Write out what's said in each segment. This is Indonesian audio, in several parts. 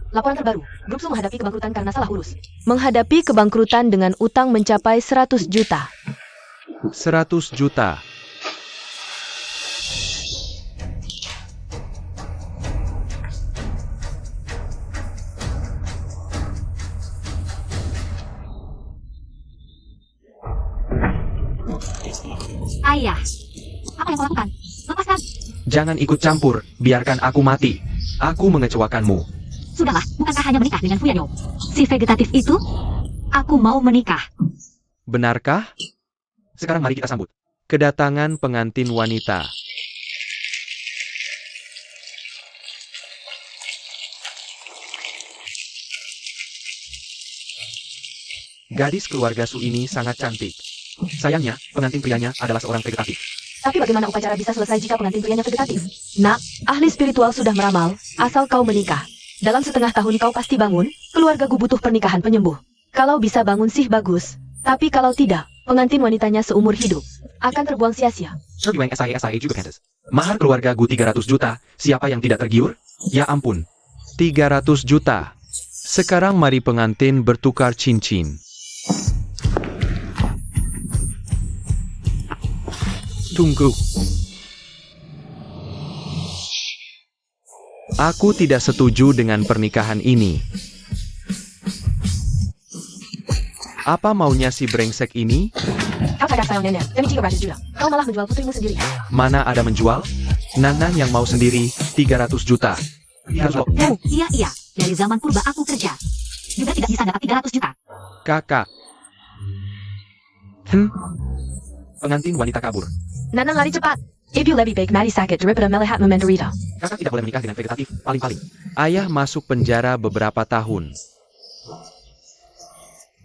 Laporan terbaru, Grup Su menghadapi kebangkrutan karena salah urus. Menghadapi kebangkrutan dengan utang mencapai 100 juta. 100 juta. Ayah, apa yang kau lakukan? Lepaskan. Jangan ikut campur, biarkan aku mati. Aku mengecewakanmu. Sudahlah, bukankah hanya menikah dengan Fuyanyo? Si vegetatif itu? Aku mau menikah. Benarkah? Sekarang mari kita sambut kedatangan pengantin wanita. Gadis keluarga Su ini sangat cantik. Sayangnya, pengantin prianya adalah seorang vegetatif. Tapi bagaimana upacara bisa selesai jika pengantin prianya vegetatif? Nak, ahli spiritual sudah meramal, asal kau menikah. Dalam setengah tahun kau pasti bangun, keluargaku butuh pernikahan penyembuh. Kalau bisa bangun sih bagus, tapi kalau tidak, pengantin wanitanya seumur hidup akan terbuang sia-sia. Tergiweng SIA juga Kansas. Mahar keluarga Gu 300 juta, siapa yang tidak tergiur? Ya ampun. 300 juta. Sekarang mari pengantin bertukar cincin. Tunggu. Aku tidak setuju dengan pernikahan ini. Apa maunya si brengsek ini? Kau sadar sayang nenek, demi 300 juta. Kau malah menjual putrimu sendiri. Mana ada menjual? Nana yang mau sendiri, 300 juta. Iya, dari zaman purba aku kerja. Juga tidak bisa dapat 300 juta. Kakak. Pengantin wanita kabur. Nana lari cepat. If you lebih baik mari sakit daripada melihat menderita. Kakak tidak boleh menikah dengan vegetatif, paling-paling. Ayah masuk penjara beberapa tahun.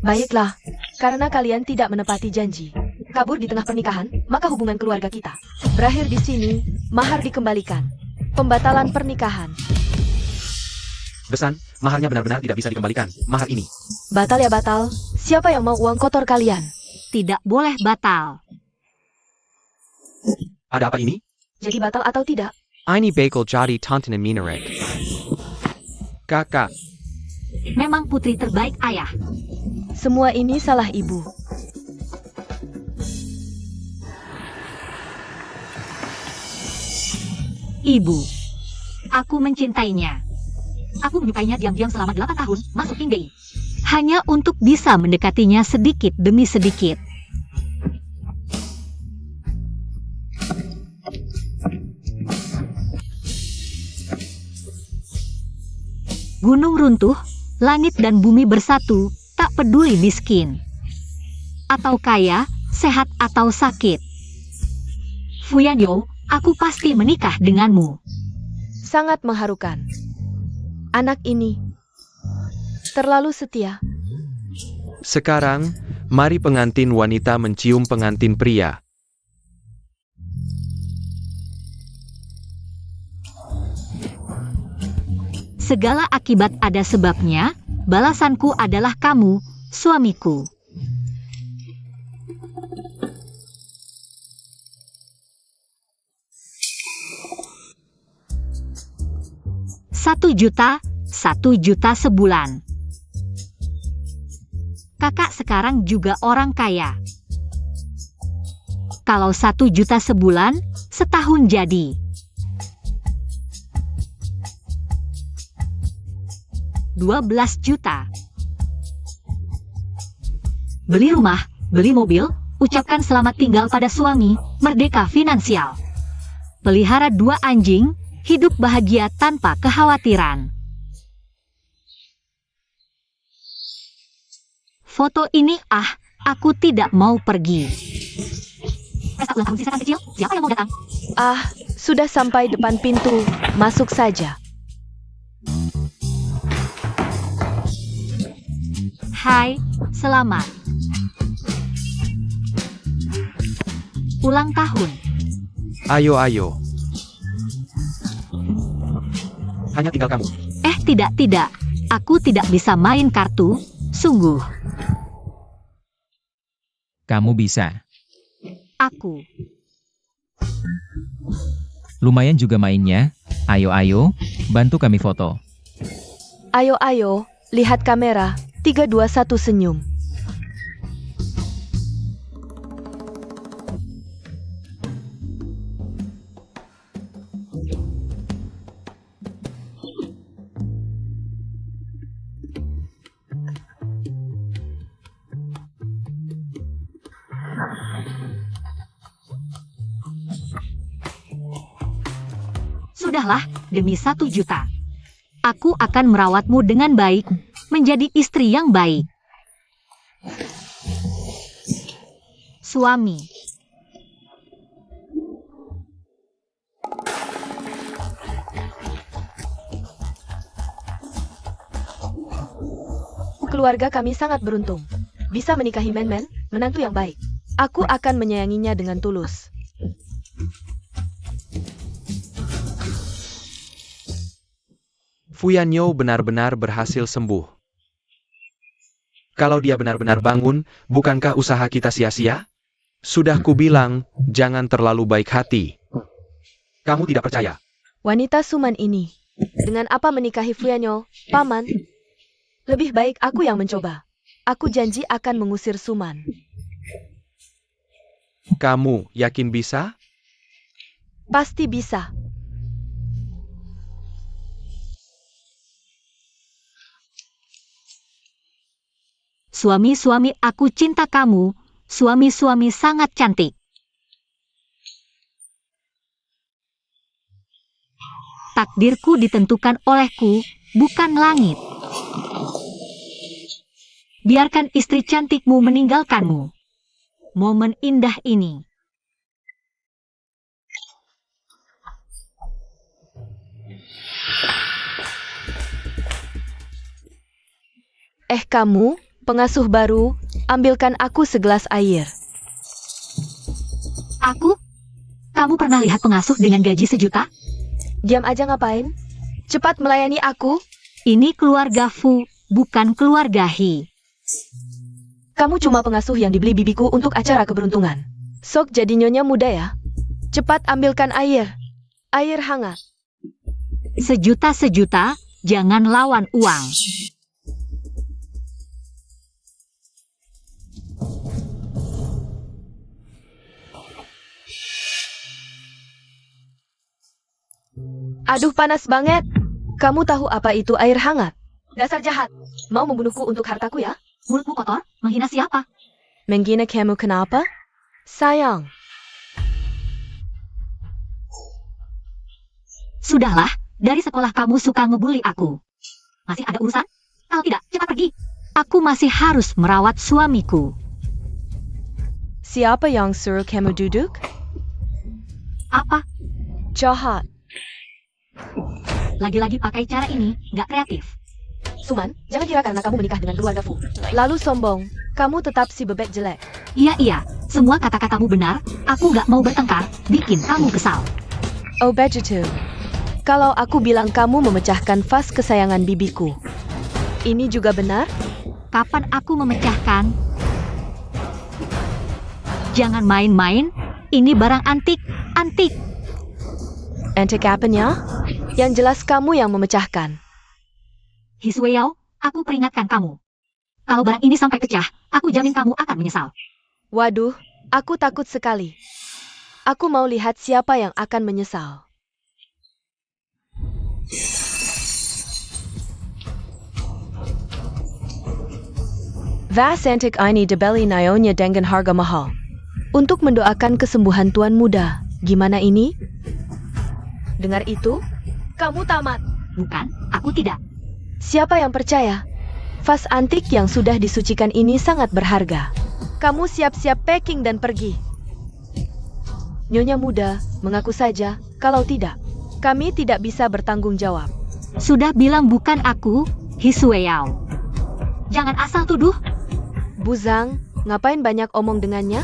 Baiklah, karena kalian tidak menepati janji. Kabur di tengah pernikahan, maka hubungan keluarga kita berakhir di sini, mahar dikembalikan. Pembatalan pernikahan. Besan, maharnya benar-benar tidak bisa dikembalikan, mahar ini. Batal ya batal, siapa yang mau uang kotor kalian? Tidak boleh batal. Ada apa ini? Jadi batal atau tidak? Ini bakal jadi tontonan minaret. Kakak. Memang putri terbaik ayah. Semua ini salah ibu. Ibu, aku mencintainya. Aku menyukainya diam-diam selama 8 tahun, masuk Inggei. Hanya untuk bisa mendekatinya sedikit demi sedikit. Gunung runtuh, langit dan bumi bersatu, tak peduli miskin atau kaya, sehat atau sakit. Fuyanyo, aku pasti menikah denganmu. Sangat mengharukan. Anak ini terlalu setia. Sekarang, mari pengantin wanita mencium pengantin pria. Segala akibat ada sebabnya, balasanku adalah kamu, suamiku. Satu juta sebulan. Kakak sekarang juga orang kaya. Kalau 1 juta sebulan, setahun jadi 12 juta. Beli rumah, beli mobil, ucapkan selamat tinggal pada suami, merdeka finansial. Pelihara 2 anjing, hidup bahagia tanpa kekhawatiran. Foto ini aku tidak mau pergi. Pesta ulang tahun sisakan kecil, siapa yang mau datang? Sudah sampai depan pintu, masuk saja. Hai, selamat ulang tahun. Ayo. Hanya tinggal kamu. Tidak. Aku tidak bisa main kartu, sungguh. Kamu bisa. Aku. Lumayan juga mainnya. Ayo, bantu kami foto. Ayo, lihat kamera. 3, 2, 1 senyum. Sudahlah, demi 1 juta. Aku akan merawatmu dengan baik, menjadi istri yang baik. Suami. Keluarga kami sangat beruntung. Bisa menikahi Men-Men, menantu yang baik. Aku akan menyayanginya dengan tulus. Fuyanyo benar-benar berhasil sembuh. Kalau dia benar-benar bangun, bukankah usaha kita sia-sia? Sudah kubilang, jangan terlalu baik hati. Kamu tidak percaya? Wanita Suman ini, dengan apa menikahi Fuyanyo, Paman? Lebih baik aku yang mencoba. Aku janji akan mengusir Suman. Kamu yakin bisa? Pasti bisa. Suami-suami, aku cinta kamu. Suami-suami sangat cantik. Takdirku ditentukan olehku, bukan langit. Biarkan istri cantikmu meninggalkanmu. Momen indah ini. Kamu, pengasuh baru, ambilkan aku segelas air. Aku? Kamu pernah lihat pengasuh dengan gaji 1 juta? Diam aja ngapain? Cepat melayani aku. Ini keluarga Fu, bukan keluarga He. Kamu cuma pengasuh yang dibeli bibiku untuk acara keberuntungan. Sok jadi nyonya muda ya. Cepat ambilkan air. Air hangat. 1 juta, jangan lawan uang. Aduh, panas banget. Kamu tahu apa itu air hangat? Dasar jahat. Mau membunuhku untuk hartaku ya? Mulutmu kotor, menghina siapa? Menghina kamu kenapa? Sayang. Sudahlah, dari sekolah kamu suka ngebully aku. Masih ada urusan? Kalau tidak, cepat pergi. Aku masih harus merawat suamiku. Siapa yang suruh kamu duduk? Apa? Jahat. Lagi-lagi pakai cara ini, nggak kreatif. Suman, jangan kira karena kamu menikah dengan keluarga Fu lalu sombong. Kamu tetap si bebek jelek. Iya, semua kata-katamu benar. Aku nggak mau bertengkar, bikin kamu kesal. Oh begitu. Kalau aku bilang kamu memecahkan vas kesayangan bibiku, ini juga benar? Kapan aku memecahkan? Jangan main-main, ini barang antik. Antik apanya? Yang jelas kamu yang memecahkan. Hisweyao, aku peringatkan kamu. Kalau barang ini sampai pecah, aku jamin kamu akan menyesal. Waduh, aku takut sekali. Aku mau lihat siapa yang akan menyesal. Vas antik ini dibeli nyonya dengan harga mahal. Untuk mendoakan kesembuhan tuan muda. Gimana ini? Dengar itu? Kamu tamat. Bukan, aku tidak. Siapa yang percaya? Vas antik yang sudah disucikan ini sangat berharga. Kamu siap-siap packing dan pergi. Nyonya muda, mengaku saja. Kalau tidak, kami tidak bisa bertanggung jawab. Sudah bilang bukan aku, Hisweyao. Jangan asal tuduh. Buzang, ngapain banyak omong dengannya?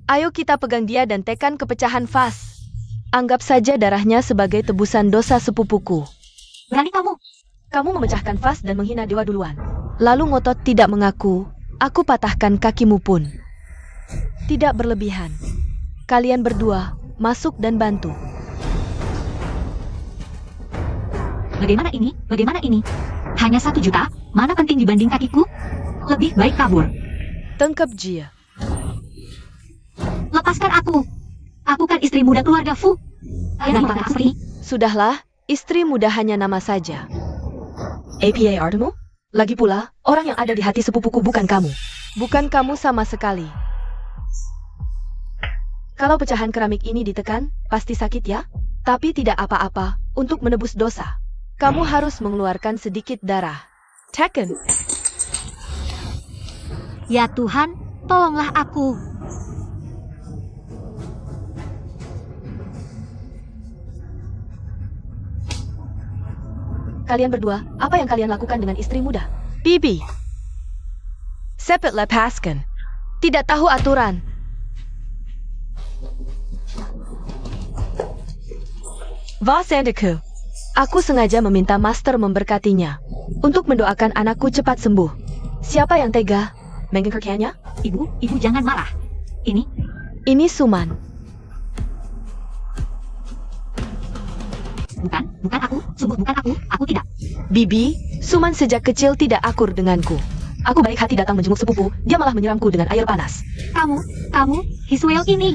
Ayo kita pegang dia dan tekan kepecahan vas. Anggap saja darahnya sebagai tebusan dosa sepupuku. Berani kamu? Kamu memecahkan vas dan menghina dewa duluan. Lalu ngotot tidak mengaku, aku patahkan kakimu pun. Tidak berlebihan. Kalian berdua, masuk dan bantu. Bagaimana ini? Hanya 1 juta? Mana penting dibanding kakiku? Lebih baik kabur. Tangkap dia. Lepaskan aku. Aku kan istri muda keluarga Fu. Daripada aku seperti ini. Sudahlah, istri muda hanya nama saja. APA Artemu? Lagi pula, orang yang ada di hati sepupuku bukan kamu. Bukan kamu sama sekali. Kalau pecahan keramik ini ditekan, pasti sakit ya? Tapi tidak apa-apa, untuk menebus dosa. Kamu harus mengeluarkan sedikit darah. Tekken. Ya Tuhan, tolonglah aku. Kalian berdua, apa yang kalian lakukan dengan istri muda? Bibi. Sepet lepaskan. Tidak tahu aturan. Vasandaku. Aku sengaja meminta Master memberkatinya untuk mendoakan anakku cepat sembuh. Siapa yang tega mengingkarkannya? Ibu jangan marah. Ini Suman. Bukan aku, sungguh bukan aku tidak. Bibi, Suman sejak kecil tidak akur denganku. Aku baik hati datang menjenguk sepupu, dia malah menyiramku dengan air panas. Kamu, Hiswell ini.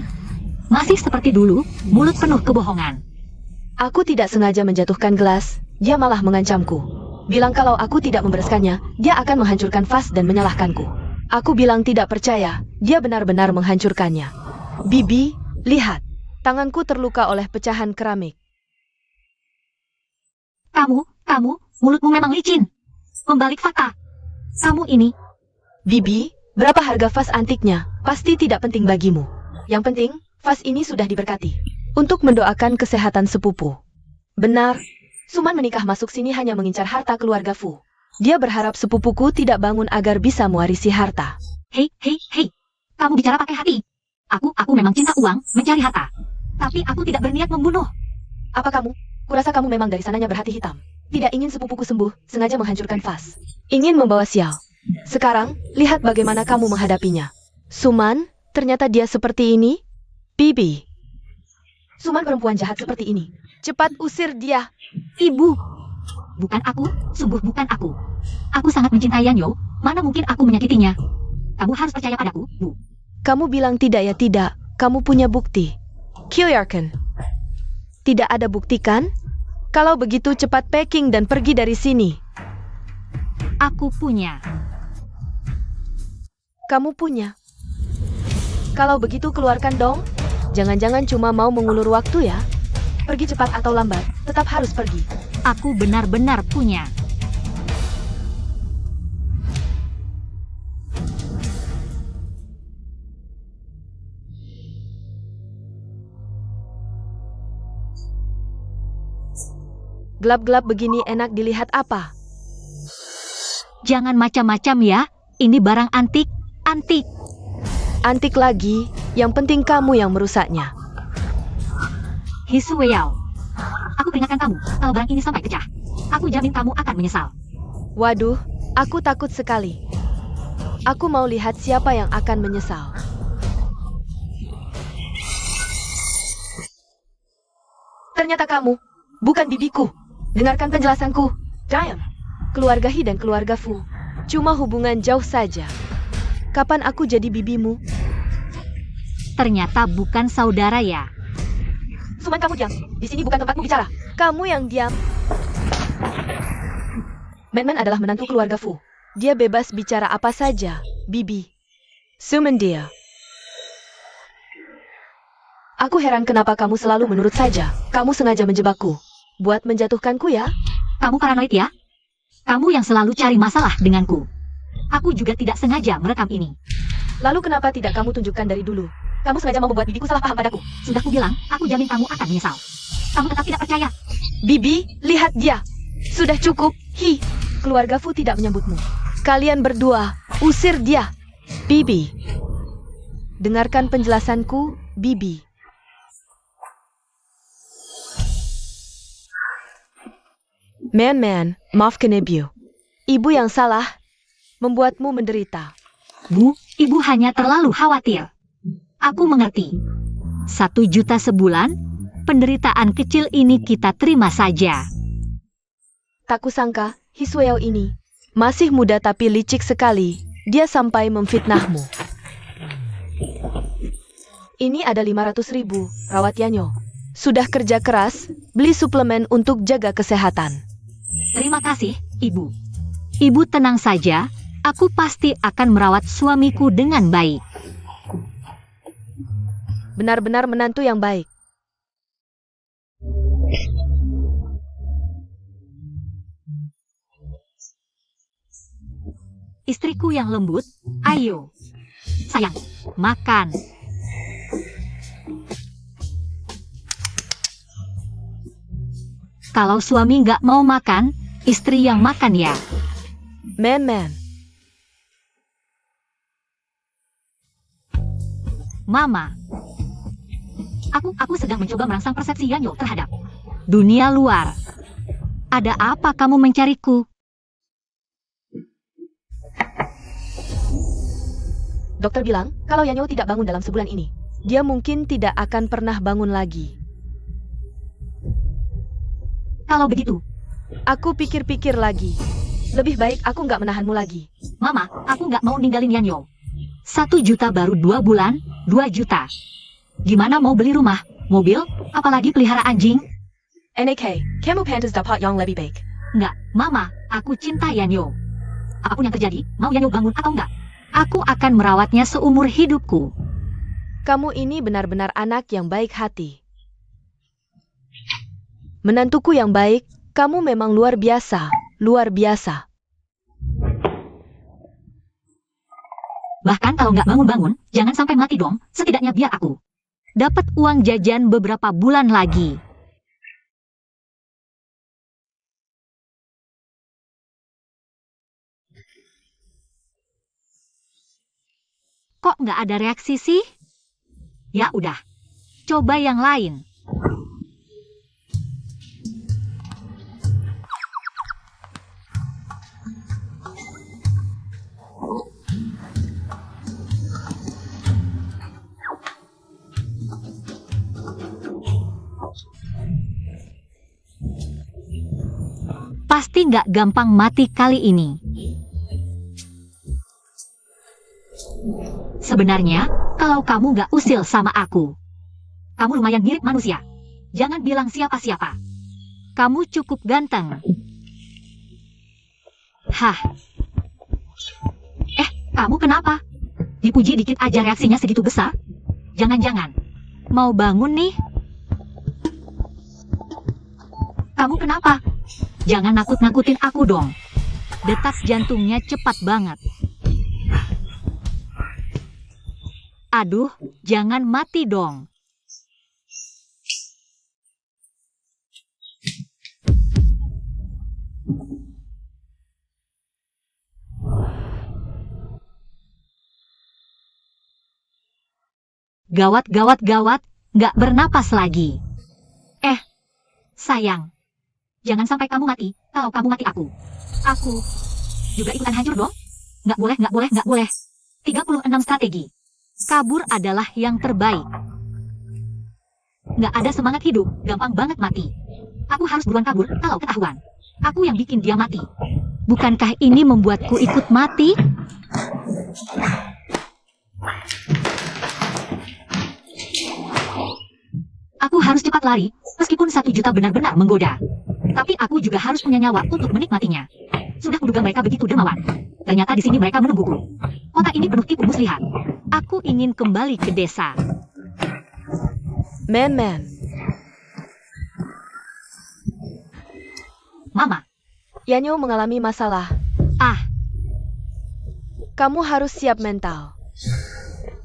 Masih seperti dulu, mulut penuh kebohongan. Aku tidak sengaja menjatuhkan gelas, dia malah mengancamku. Bilang kalau aku tidak membereskannya, dia akan menghancurkan vas dan menyalahkanku. Aku bilang tidak percaya, dia benar-benar menghancurkannya. Bibi, lihat, tanganku terluka oleh pecahan keramik. Kamu, mulutmu memang licin. Membalik fakta. Kamu ini. Bibi, berapa harga vas antiknya? Pasti tidak penting bagimu. Yang penting, vas ini sudah diberkati. Untuk mendoakan kesehatan sepupu. Benar, Suman menikah masuk sini hanya mengincar harta keluarga Fu. Dia berharap sepupuku tidak bangun agar bisa mewarisi harta. Hei. Kamu bicara pakai hati. Aku memang cinta uang, mencari harta. Tapi aku tidak berniat membunuh. Apa kamu? Kurasa kamu memang dari sananya berhati hitam. Tidak ingin sepupuku sembuh, sengaja menghancurkan vas. Ingin membawa sial. Sekarang, lihat bagaimana kamu menghadapinya. Suman, ternyata dia seperti ini? Bibi. Suman perempuan jahat seperti ini. Cepat usir dia. Ibu. Bukan aku, sungguh bukan aku. Aku sangat mencintai Yanyo, mana mungkin aku menyakitinya. Kamu harus percaya padaku, Bu. Kamu bilang tidak ya tidak, kamu punya bukti. Kyoyarkan. Tidak ada bukti kan? Kalau begitu cepat packing dan pergi dari sini. Aku punya. Kamu punya. Kalau begitu keluarkan dong. Jangan-jangan cuma mau mengulur waktu ya. Pergi cepat atau lambat, tetap harus pergi. Aku benar-benar punya. Gelap-gelap begini enak dilihat apa? Jangan macam-macam ya. Ini barang antik. Antik lagi, yang penting kamu yang merusaknya. Hiswell. Aku peringatkan kamu, kalau barang ini sampai pecah, aku jamin kamu akan menyesal. Waduh, aku takut sekali. Aku mau lihat siapa yang akan menyesal. Ternyata kamu, bukan bibiku. Dengarkan penjelasanku. Diam. Keluarga Hi dan keluarga Fu cuma hubungan jauh saja. Kapan aku jadi bibimu? Ternyata bukan saudara ya. Suman, kamu diam. Di sini bukan tempatmu bicara. Kamu yang diam. Man adalah menantu keluarga Fu. Dia bebas bicara apa saja, Bibi. Suman dia. Aku heran kenapa kamu selalu menurut saja. Kamu sengaja menjebakku. Buat menjatuhkanku ya? Kamu paranoid ya? Kamu yang selalu cari masalah denganku. Aku juga tidak sengaja merekam ini. Lalu kenapa tidak kamu tunjukkan dari dulu? Kamu sengaja mau membuat bibiku salah paham padaku. Sudah kubilang, aku jamin kamu akan menyesal. Kamu tetap tidak percaya. Bibi, lihat dia. Sudah cukup. Hi, keluarga Fu tidak menyambutmu. Kalian berdua, usir dia. Bibi. Dengarkan penjelasanku, Bibi. Man, maafkan Ibu. Ibu yang salah, membuatmu menderita. Bu, ibu hanya terlalu khawatir. Aku mengerti. 1 juta sebulan, penderitaan kecil ini kita terima saja. Tak kusangka, Hisweo ini masih muda tapi licik sekali. Dia sampai memfitnahmu. Ini ada 500.000, rawat Yanyo. Sudah kerja keras, beli suplemen untuk jaga kesehatan. Terima kasih, Ibu. Ibu tenang saja, aku pasti akan merawat suamiku dengan baik. Benar-benar menantu yang baik. Istriku yang lembut, ayo. Sayang, makan. Kalau suami nggak mau makan, istri yang makan ya. Man. Mama. Aku sedang mencoba merangsang persepsi Yanyo terhadap dunia luar. Ada apa kamu mencariku? Dokter bilang, kalau Yanyo tidak bangun dalam sebulan ini, dia mungkin tidak akan pernah bangun lagi. Kalau begitu, Aku pikir-pikir lagi. Lebih baik aku nggak menahanmu lagi. Mama, aku nggak mau ninggalin Yanyo. 1 juta baru 2 bulan, 2 juta. Gimana mau beli rumah, mobil, apalagi pelihara anjing? NAK, kamu pantas dapat yang lebih baik. Nggak, Mama, aku cinta Yanyo. Apapun yang terjadi, mau Yanyo bangun atau enggak, aku akan merawatnya seumur hidupku. Kamu ini benar-benar anak yang baik hati. Menantuku yang baik, kamu memang luar biasa, luar biasa. Bahkan kalau nggak bangun-bangun, jangan sampai mati dong, setidaknya biar aku dapat uang jajan beberapa bulan lagi. Kok nggak ada reaksi sih? Ya udah, coba yang lain. Pasti nggak gampang mati kali ini. Sebenarnya, kalau kamu nggak usil sama aku, kamu lumayan mirip manusia. Jangan bilang siapa-siapa. Kamu cukup ganteng. Hah? Kamu kenapa? Dipuji dikit aja reaksinya segitu besar? Jangan-jangan mau bangun nih? Kamu kenapa? Jangan nakut-nakutin aku dong. Detak jantungnya cepat banget. Aduh, jangan mati dong. Gawat, gawat, gawat, nggak bernapas lagi. Sayang. Jangan sampai kamu mati, kalau kamu mati aku juga ikutan hancur dong. Nggak boleh, nggak boleh, nggak boleh. 36 strategi. Kabur adalah yang terbaik. Nggak ada semangat hidup, gampang banget mati. Aku harus buruan kabur kalau ketahuan. Aku yang bikin dia mati. Bukankah ini membuatku ikut mati? Aku harus cepat lari, meskipun 1 juta benar-benar menggoda. Tapi aku juga harus punya nyawa untuk menikmatinya. Sudah kuduga mereka begitu dermawan. Ternyata di sini mereka menungguku. Kota ini penuh tipu muslihat. Aku ingin kembali ke desa. Man. Mama, Yanyo mengalami masalah. Kamu harus siap mental.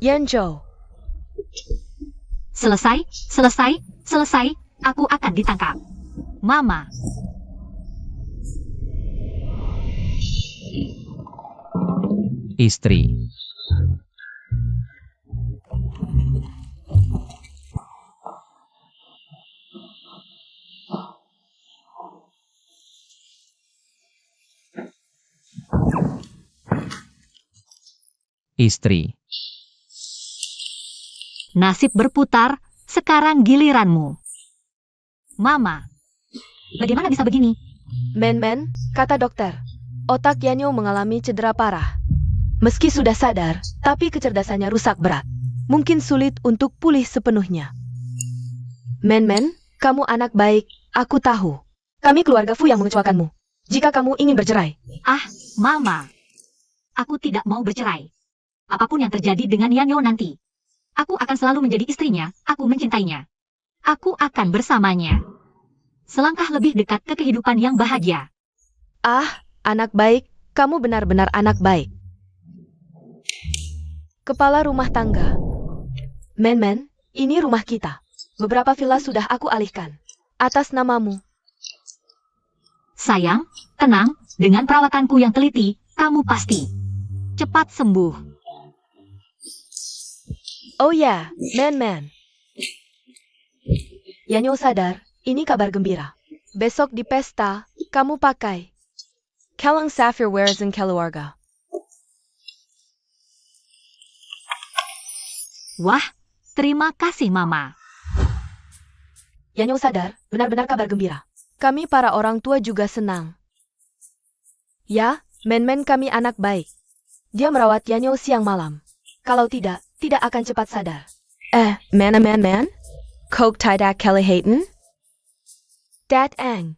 Yanjo. Selesai. Aku akan ditangkap. Mama. Istri. Istri. Nasib berputar, sekarang giliranmu. Mama. Bagaimana bisa begini? Men, kata dokter. Otak Yanyo mengalami cedera parah. Meski sudah sadar, tapi kecerdasannya rusak berat. Mungkin sulit untuk pulih sepenuhnya. Men, kamu anak baik, aku tahu. Kami keluarga Fu yang mengecewakanmu. Jika kamu ingin bercerai. Ah, Mama. Aku tidak mau bercerai. Apapun yang terjadi dengan Yanyo nanti. Aku akan selalu menjadi istrinya, aku mencintainya. Aku akan bersamanya. Selangkah lebih dekat ke kehidupan yang bahagia. Ah, anak baik, kamu benar-benar anak baik. Kepala rumah tangga. Men, ini rumah kita. Beberapa villa sudah aku alihkan. Atas namamu. Sayang, tenang, dengan perawatanku yang teliti, kamu pasti cepat sembuh. Oh ya, men. Yanyo sadar, ini kabar gembira. Besok di pesta, kamu pakai Kalang Sapphire Wares and Keluarga. Wah, terima kasih Mama. Yanyo sadar, benar-benar kabar gembira. Kami para orang tua juga senang. Ya, men kami anak baik. Dia merawat Yanyo siang malam. Kalau tidak akan cepat sadar. Man. Kok tidak Kelly Hayton? Dat Ang.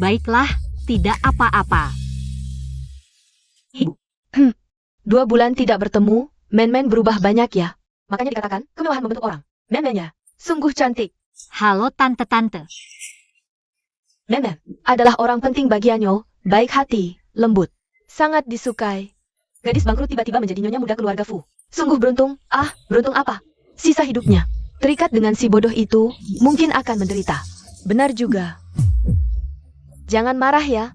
Baiklah, tidak apa-apa. 2 bulan tidak bertemu, men berubah banyak ya. Makanya dikatakan, kemewahan membentuk orang. Men-mennya, sungguh cantik. Halo tante-tante. Men adalah orang penting bagi Yanyo, baik hati, lembut. Sangat disukai. Gadis bangkrut tiba-tiba menjadi nyonya muda keluarga Fu. Sungguh beruntung, beruntung apa? Sisa hidupnya, terikat dengan si bodoh itu, mungkin akan menderita. Benar juga. Jangan marah ya.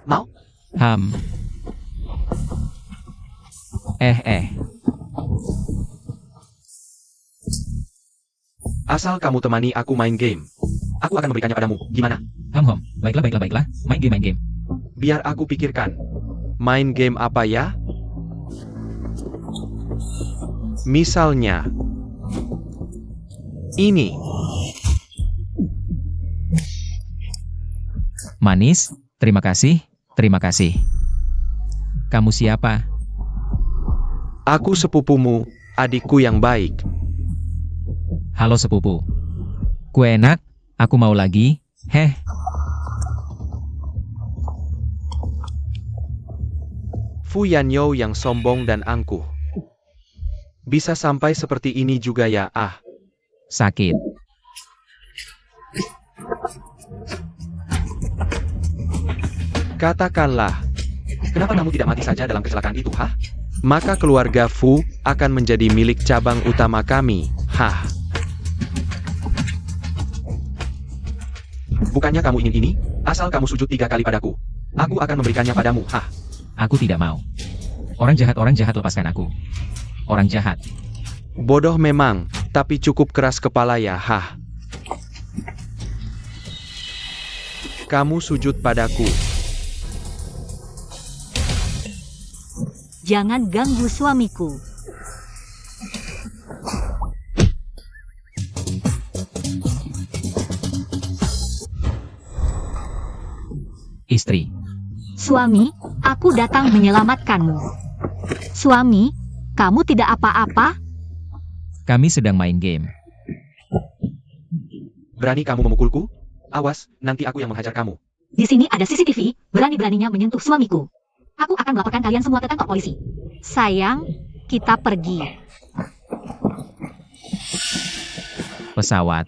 Mau? Asal kamu temani aku main game. Aku akan memberikannya padamu. Gimana? Baiklah. Main game. Biar aku pikirkan. Main game apa ya? Misalnya ini. Manis, terima kasih. Kamu siapa? Aku sepupumu, adikku yang baik. Halo sepupu. Kue enak, aku mau lagi. Fu Yanyo yang sombong dan angkuh. Bisa sampai seperti ini juga ya, Sakit. Katakanlah, kenapa kamu tidak mati saja dalam kecelakaan itu, Maka keluarga Fu akan menjadi milik cabang utama kami, Bukannya kamu ingin ini? Asal kamu sujud 3 kali padaku. Aku akan memberikannya padamu, Aku tidak mau. Orang jahat lepaskan aku. Orang jahat. Bodoh memang, tapi cukup keras kepala ya, Kamu sujud padaku. Jangan ganggu suamiku. Istri. Suami, aku datang menyelamatkanmu. Suami, kamu tidak apa-apa? Kami sedang main game. Berani kamu memukulku? Awas, nanti aku yang menghajar kamu. Di sini ada CCTV, berani-beraninya menyentuh suamiku. Aku akan melaporkan kalian semua ke kantor polisi. Sayang, kita pergi. Pesawat.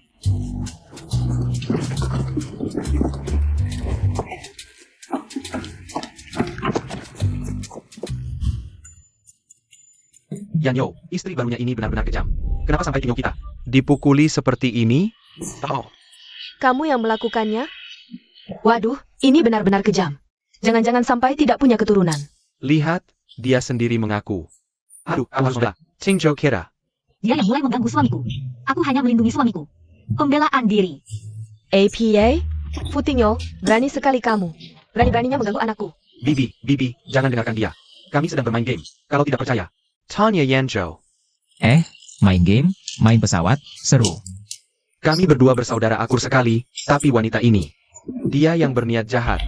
Yanyo, istri barunya ini benar-benar kejam. Kenapa sampai kinyo kita? Dipukuli seperti ini? Oh, Kamu yang melakukannya? Waduh, ini benar-benar kejam. Jangan-jangan sampai tidak punya keturunan. lihat, dia sendiri mengaku. Aduh, aku harus bela. Cingjo kira. Dia yang mulai mengganggu suamiku. Aku hanya melindungi suamiku. Pembelaan diri. APA? Futinyo, berani sekali kamu. Berani-beraninya mengganggu anakku. Bibi, jangan dengarkan dia. Kami sedang bermain game. Kalau tidak percaya. Tanya Yanjo. Main game, main pesawat, seru. Kami berdua bersaudara akur sekali, tapi wanita ini. Dia yang berniat jahat.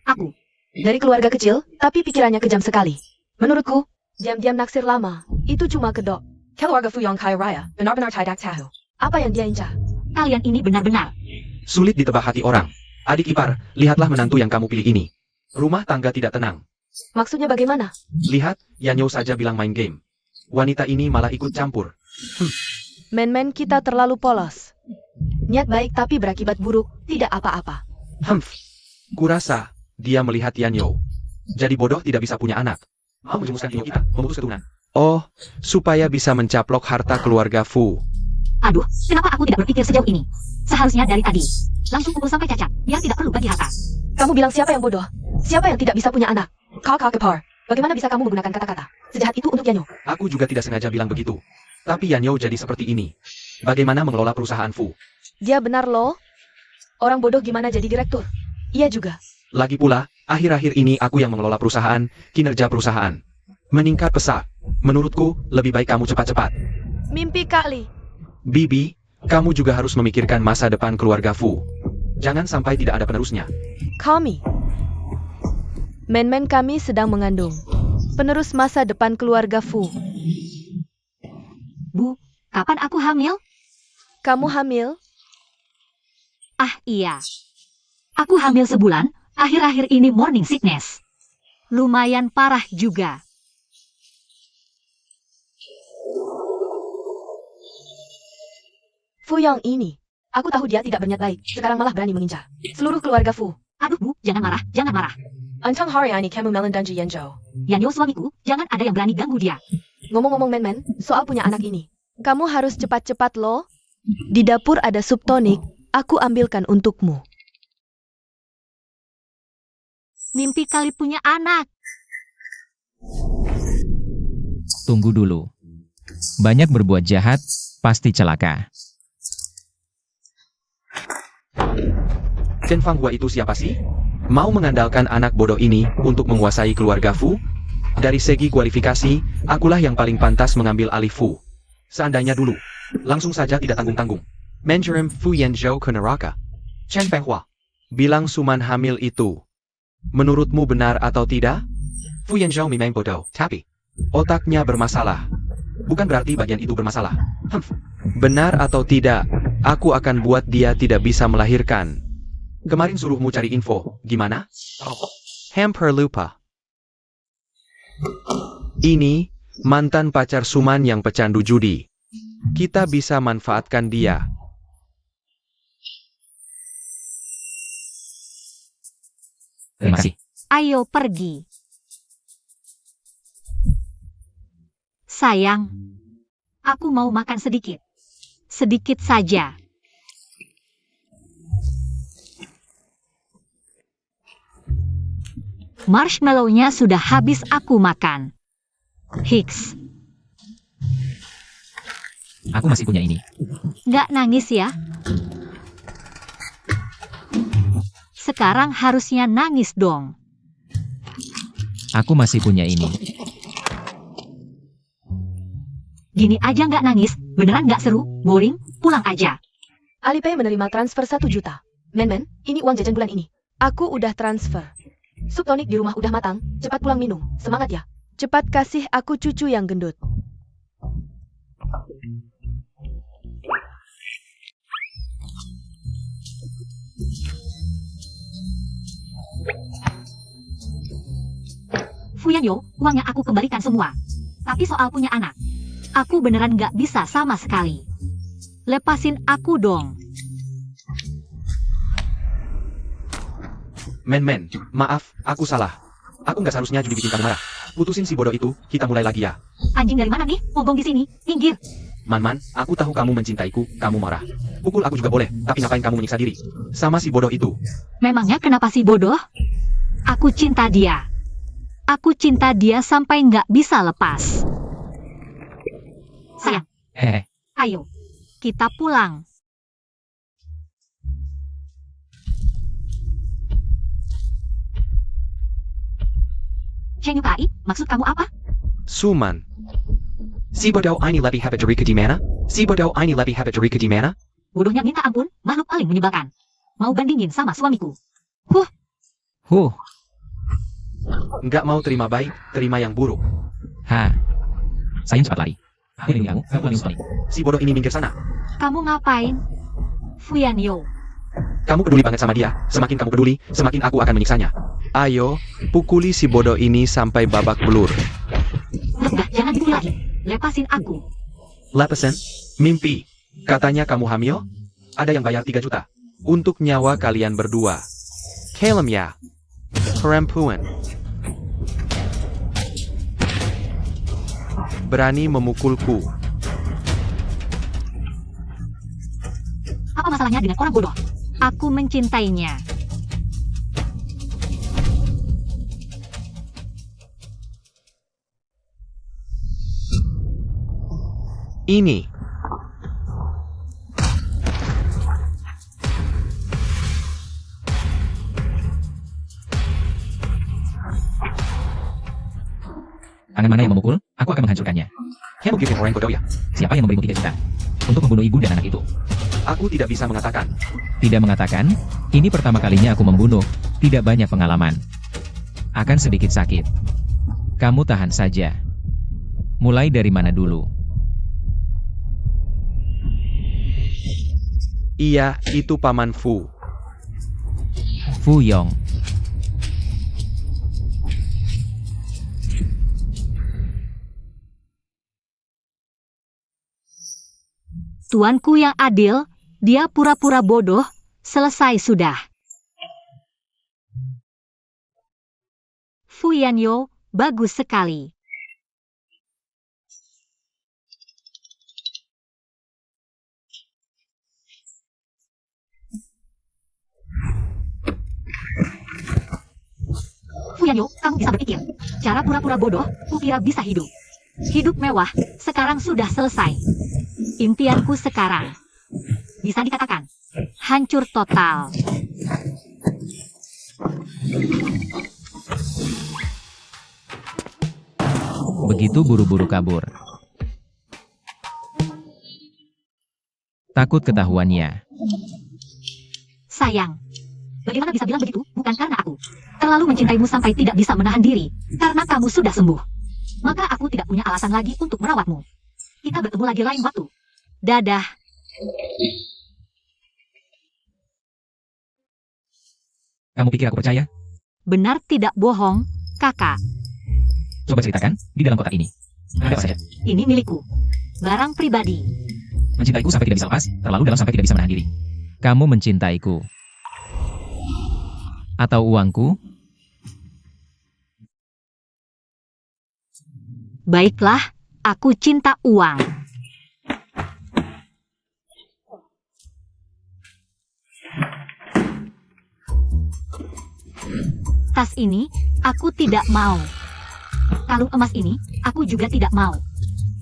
Aku. Dari keluarga kecil, tapi pikirannya kejam sekali. Menurutku, diam-diam naksir lama. Itu cuma kedok. Keluarga Fuyong Kaya Raya, benar-benar tidak tahu. Apa yang dia incar? Kalian ini benar-benar. Sulit ditebak hati orang. Adik ipar, lihatlah menantu yang kamu pilih ini. Rumah tangga tidak tenang. Maksudnya bagaimana? Lihat, Yanyo saja bilang main game. Wanita ini malah ikut campur. Men-men kita terlalu polos. Niat baik tapi berakibat buruk, tidak apa-apa. Kurasa, dia melihat Yanyo. Jadi bodoh tidak bisa punya anak. Mau menjemuskan kinyo kita, memutus keturunan. Oh, supaya bisa mencaplok harta keluarga Fu. Aduh, kenapa aku tidak berpikir sejauh ini? Seharusnya dari tadi. Langsung pukul sampai cacat, biar tidak perlu bagi harta. Kamu bilang siapa yang bodoh? Siapa yang tidak bisa punya anak? Kakak kepar. Bagaimana bisa kamu menggunakan kata-kata sejahat itu untuk Yanyo? Aku juga tidak sengaja bilang begitu. Tapi Yanyo jadi seperti ini. Bagaimana mengelola perusahaan Fu? Dia benar loh. Orang bodoh gimana jadi direktur? Iya juga. Lagi pula, akhir-akhir ini aku yang mengelola perusahaan, kinerja perusahaan meningkat pesat. Menurutku, lebih baik kamu cepat-cepat. Mimpi kali. Bibi, kamu juga harus memikirkan masa depan keluarga Fu. Jangan sampai tidak ada penerusnya. Kami. Men-men kami sedang mengandung penerus masa depan keluarga Fu. Bu, kapan aku hamil? Kamu hamil? Ah iya. Aku hamil sebulan, akhir-akhir ini morning sickness. Lumayan parah juga. Fu yang ini. Aku tahu dia tidak berniat baik, sekarang malah berani mengincar seluruh keluarga Fu. Aduh Bu, jangan marah, jangan marah. Antang hari ini kamu melandanji Yanjo. Yanyo suamiku, jangan ada yang berani ganggu dia. Ngomong-ngomong men-men, soal punya anak ini. Kamu harus cepat-cepat loh. Di dapur ada sup tonik, aku ambilkan untukmu. Mimpi kali punya anak. Tunggu dulu. Banyak berbuat jahat, pasti celaka. Chen Fanghua itu siapa sih? Mau mengandalkan anak bodoh ini untuk menguasai keluarga Fu? Dari segi kualifikasi, akulah yang paling pantas mengambil alih Fu. Seandainya dulu, langsung saja tidak tanggung-tanggung. Menjurim Fu Yanzhou ke neraka. Chen Fanghua, bilang Suman hamil itu. Menurutmu benar atau tidak? Fu Yanzhou memang bodoh, tapi otaknya bermasalah. Bukan berarti bagian itu bermasalah. Benar atau tidak, aku akan buat dia tidak bisa melahirkan. Kemarin suruhmu cari info, gimana? Hampir lupa. Ini, mantan pacar Suman yang pecandu judi. Kita bisa manfaatkan dia. Terima kasih. Ayo pergi. Sayang, aku mau makan sedikit. Sedikit saja. Marshmallow-nya sudah habis aku makan. Hicks, Aku masih punya ini. nggak nangis ya? Sekarang harusnya nangis dong. Aku masih punya ini. Gini aja nggak nangis, beneran nggak seru, boring, pulang aja. Alipay menerima transfer 1 juta. Men-men, ini uang jajan bulan ini. Aku udah transfer. Sup tonik di rumah udah matang, cepat pulang minum. Semangat ya. Cepat kasih aku cucu yang gendut. Fuyanyo, uangnya aku kembalikan semua. Tapi soal punya anak, aku beneran nggak bisa sama sekali. Lepasin aku dong. Men, maaf, aku salah. Aku nggak seharusnya jadi bikin kamu marah. Putusin si bodoh itu, kita mulai lagi ya. Anjing dari mana nih? Ngomong di sini. Minggir. Man, aku tahu kamu mencintaiku, kamu marah. Pukul aku juga boleh, tapi ngapain kamu menyiksa diri? Sama si bodoh itu. Memangnya kenapa sih bodoh? Aku cinta dia. Aku cinta dia sampai nggak bisa lepas. Sayang, ayo. Kita pulang. Chenyukai, maksud kamu apa? Suman. Si bodoh ini lebih hebat dari di mana? Si bodoh ini lebih hebat dari di mana? Bodohnya minta ampun, makhluk paling menyebalkan. Mau bandingin sama suamiku. Nggak mau terima baik, terima yang buruk. Sayang cepat lari. Aku lindungi kamu paling paling. Si bodoh ini minggir sana. Kamu ngapain? Fuyanyo. Kamu peduli banget sama dia. Semakin kamu peduli, semakin aku akan menyiksanya. Ayo, pukuli si bodoh ini sampai babak belur. Udah, jangan dipukul lagi. Lepasin aku. Lepasin? Mimpi. Katanya kamu hamil? Ada yang bayar 3 juta. Untuk nyawa kalian berdua. Kalem ya. Perempuan. Berani memukulku. Apa masalahnya dengan orang bodoh? Aku mencintainya. Ini. Tangan mana yang memukul? Aku akan menghancurkannya. Kamu bikin orang bodoh ya? Siapa yang memberimu 3 juta? Untuk membunuh ibu dan anak itu. Aku tidak bisa mengatakan. Tidak mengatakan, ini pertama kalinya aku membunuh, tidak banyak pengalaman. Akan sedikit sakit. Kamu tahan saja. Mulai dari mana dulu? Iya, itu Paman Fu. Fu Yong. Tuanku yang adil, dia pura-pura bodoh, selesai sudah. Fuyanyo, bagus sekali. Fuyanyo, kamu bisa berpikir. Cara pura-pura bodoh, kukira bisa hidup. Hidup mewah, sekarang sudah selesai. Impianku sekarang, bisa dikatakan, hancur total. Begitu buru-buru kabur. Takut ketahuannya. Sayang, bagaimana bisa bilang begitu? Bukan karena aku terlalu mencintaimu sampai tidak bisa menahan diri. Karena kamu sudah sembuh. Maka aku tidak punya alasan lagi untuk merawatmu. Kita bertemu lagi lain waktu. Dadah. Kamu pikir aku percaya? Benar tidak bohong, kakak. Coba ceritakan, di dalam kotak ini. Ada apa saja? Ini milikku. Barang pribadi. Mencintaiku sampai tidak bisa lepas, terlalu dalam sampai tidak bisa menahan diri. Kamu mencintaiku. Atau uangku? Baiklah, aku cinta uang. Tas ini, aku tidak mau. Kalung emas ini, aku juga tidak mau.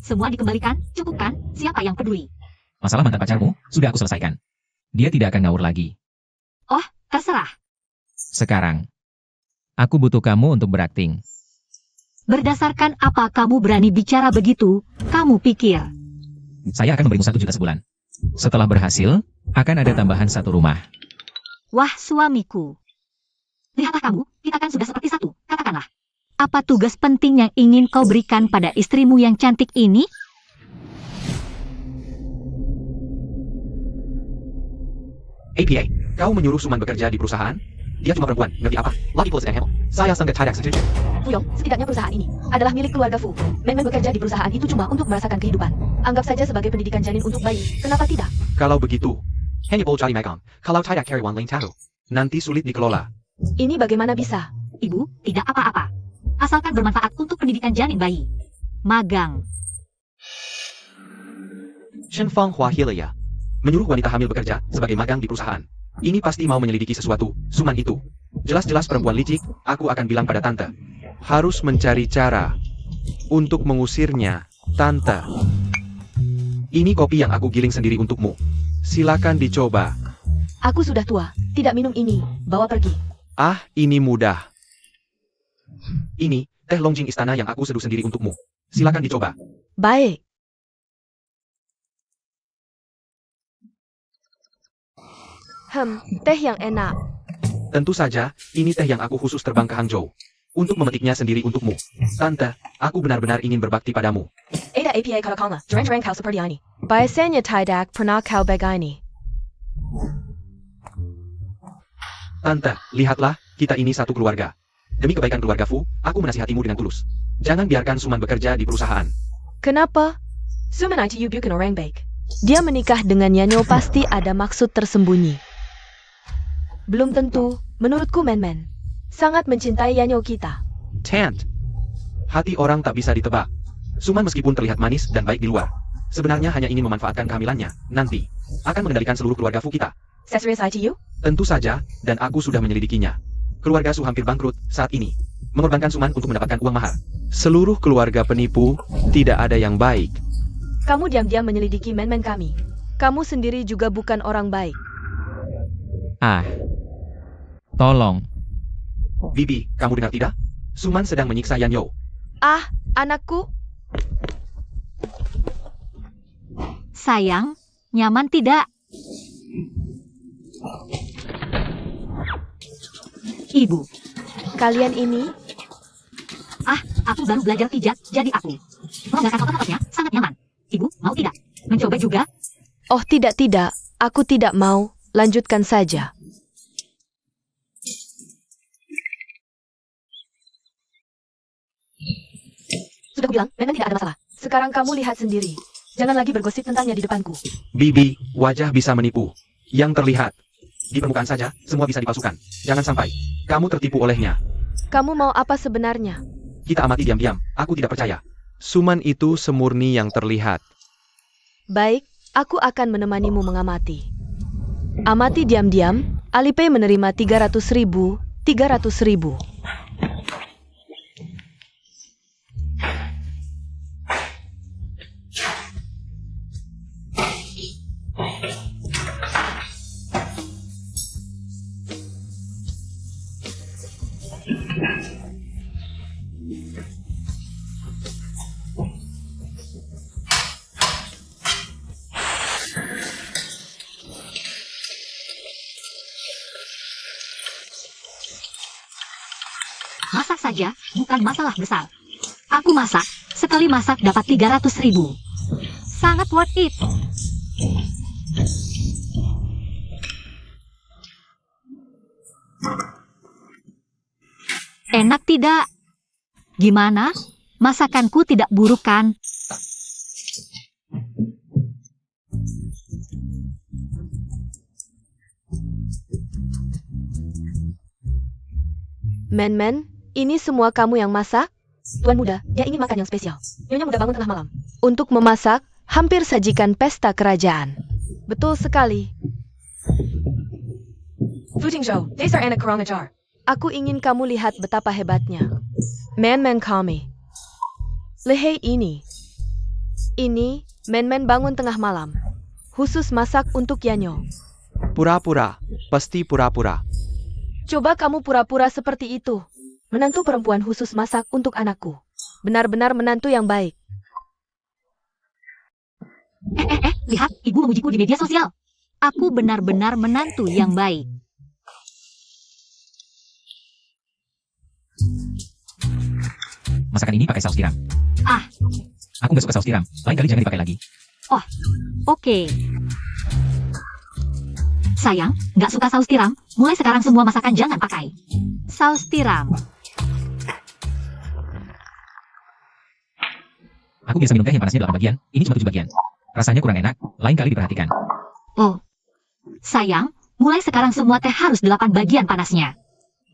Semua dikembalikan, cukup kan? Siapa yang peduli? Masalah mantan pacarmu, sudah aku selesaikan. Dia tidak akan ngawur lagi. Oh, terserah. Sekarang, aku butuh kamu untuk berakting. Berdasarkan apa kamu berani bicara begitu? Kamu pikir? Saya akan memberimu 1 juta sebulan. Setelah berhasil, akan ada tambahan 1 rumah. Wah, suamiku. Lihatlah kamu, kita kan sudah seperti satu, katakanlah. Apa tugas penting yang ingin kau berikan pada istrimu yang cantik ini? APA, kau menyuruh Suman bekerja di perusahaan? Dia cuma perempuan, ngerti apa? Lagi pula sedang heboh. Saya sangat tidak setuju. Fuyong, setidaknya perusahaan ini adalah milik keluarga Fu. Men bekerja di perusahaan itu cuma untuk merasakan kehidupan. Anggap saja sebagai pendidikan janin untuk bayi. Kenapa tidak? Kalau begitu, hanya boleh cari makan. Kalau tidak karyawan lain tahu, nanti sulit dikelola. Ini bagaimana bisa? Ibu, tidak apa-apa. Asalkan bermanfaat untuk pendidikan janin bayi. Magang. Shenfang Hua Hilya. Menyuruh wanita hamil bekerja sebagai magang di perusahaan. Ini pasti mau menyelidiki sesuatu, Suman itu. Jelas-jelas perempuan licik, aku akan bilang pada Tante. Harus mencari cara untuk mengusirnya, Tante. Ini kopi yang aku giling sendiri untukmu. Silakan dicoba. Aku sudah tua, tidak minum ini, bawa pergi. Ah, ini mudah. Ini, teh longjing istana yang aku seduh sendiri untukmu. Silakan dicoba. Baik. Teh yang enak. Tentu saja, ini teh yang aku khusus terbang ke Hangzhou. Untuk memetiknya sendiri untukmu. Tante, aku benar-benar ingin berbakti padamu. Ada APA kalau kau jarang-jarang kau seperti ini. Biasanya tidak pernah kau begini. Tante, lihatlah, kita ini satu keluarga. Demi kebaikan keluarga Fu, aku menasihatimu dengan tulus. Jangan biarkan Suman bekerja di perusahaan. Kenapa? Suman itu bukan orang baik. Dia menikah dengan Yanyo pasti ada maksud tersembunyi. Belum tentu, menurutku Men-Men sangat mencintai Yanyo kita. Tant. Hati orang tak bisa ditebak. Suman meskipun terlihat manis dan baik di luar, sebenarnya hanya ingin memanfaatkan kehamilannya, nanti akan mengendalikan seluruh keluarga Fu kita. Serious ITU? Tentu saja, dan aku sudah menyelidikinya. Keluarga Su hampir bangkrut saat ini, mengorbankan Suman untuk mendapatkan uang mahar. Seluruh keluarga penipu, tidak ada yang baik. Kamu diam-diam menyelidiki Men-Men kami. Kamu sendiri juga bukan orang baik. Ah. Tolong. Bibi, kamu dengar tidak? Suman sedang menyiksa Yanyo. Ah, anakku. Sayang, nyaman tidak? Ibu. Kalian ini? Ah, aku baru belajar pijat, jadi aku. Melonggarkan otot-ototnya, sangat nyaman. Ibu, mau tidak? Mencoba juga? Oh tidak. Aku tidak mau. Lanjutkan saja. Sudah kubilang, memang tidak ada masalah. Sekarang kamu lihat sendiri. Jangan lagi bergosip tentangnya di depanku. Bibi, wajah bisa menipu. Yang terlihat. Di permukaan saja, semua bisa dipalsukan. Jangan sampai kamu tertipu olehnya. Kamu mau apa sebenarnya? Kita amati diam-diam, aku tidak percaya. Suman itu semurni yang terlihat. Baik, aku akan menemanimu mengamati. Amati diam-diam, Alipay menerima 300.000. Masak saja, bukan masalah besar. Aku masak, sekali masak dapat 300.000. Sangat worth it. Enak tidak? Gimana? Masakanku tidak buruk kan? Men-Men, ini semua kamu yang masak? Tuan muda, dia ingin makan yang spesial. Nyonya muda bangun tengah malam. Untuk memasak, hampir sajikan pesta kerajaan. Betul sekali. Fu Jingzhou, dasar anak kurang ajar. Aku ingin kamu lihat betapa hebatnya. Men-Men kami. Lehei ini. Ini, Men-Men bangun tengah malam. Khusus masak untuk Yanyo. Pura-pura, pasti pura-pura. Coba kamu pura-pura seperti itu. Menantu perempuan khusus masak untuk anakku. Benar-benar menantu yang baik. Lihat, ibu memujiku di media sosial. Aku benar-benar menantu yang baik. Masakan ini pakai saus tiram. Ah. Aku nggak suka saus tiram. Lain kali jangan dipakai lagi. Oh, oke. Sayang, nggak suka saus tiram? Mulai sekarang semua masakan jangan pakai saus tiram. Aku biasa minum teh yang panasnya 8 bagian, ini cuma 7 bagian. Rasanya kurang enak, lain kali diperhatikan. Oh, sayang, mulai sekarang semua teh harus 8 bagian panasnya.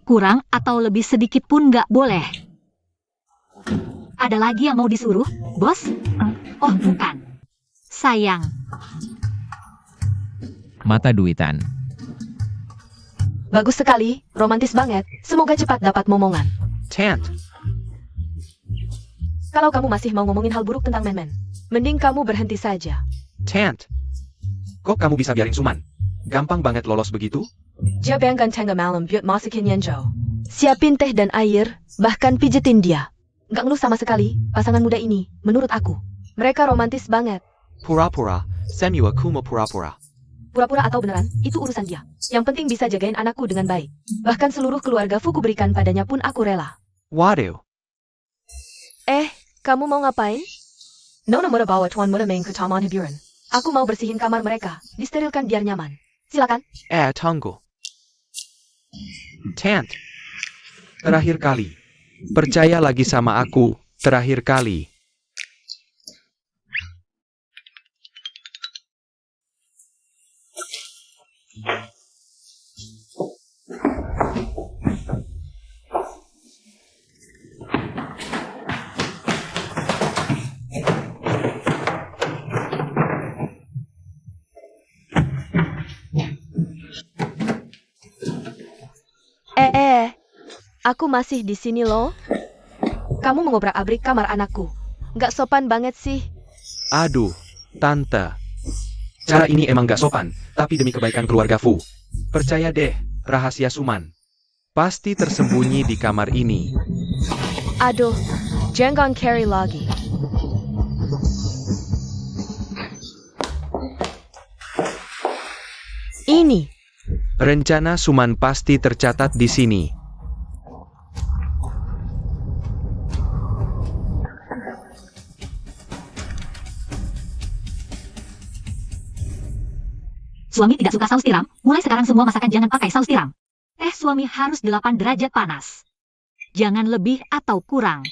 Kurang atau lebih sedikit pun nggak boleh. Ada lagi yang mau disuruh, bos? Oh, bukan. Sayang. Mata duitan. Bagus sekali, romantis banget. Semoga cepat dapat momongan. Tant. Kalau kamu masih mau ngomongin hal buruk tentang Men-Men, mending kamu berhenti saja. Tant. Kok kamu bisa biarin Suman? Gampang banget lolos begitu? Jabangkan tengah malam buat masakin Yenjo. Siapin teh dan air, bahkan pijetin dia. Nggak ngeluh sama sekali, pasangan muda ini, menurut aku. Mereka romantis banget. Pura-pura. Semua kuma pura-pura. Pura-pura atau beneran, itu urusan dia. Yang penting bisa jagain anakku dengan baik. Bahkan seluruh keluarga Fuku berikan padanya pun aku rela. Waduh. Kamu mau ngapain? Nona muda bawa Tuan Muda main ke Taman Hiburan. Aku mau bersihin kamar mereka, disterilkan biar nyaman. Silakan. Tunggu. Tant. Terakhir kali. Percaya lagi sama aku, terakhir kali. Aku masih di sini loh. Kamu mengobrak-abrik kamar anakku. Nggak sopan banget sih. Aduh, Tante. Cara ini emang gak sopan, tapi demi kebaikan keluarga Fu. Percaya deh, rahasia Suman. Pasti tersembunyi di kamar ini. Aduh, jangan carry lagi. Ini. Rencana Suman pasti tercatat di sini. Suami tidak suka saus tiram, mulai sekarang semua masakan jangan pakai saus tiram. Teh suami harus 8 derajat panas. Jangan lebih atau kurang.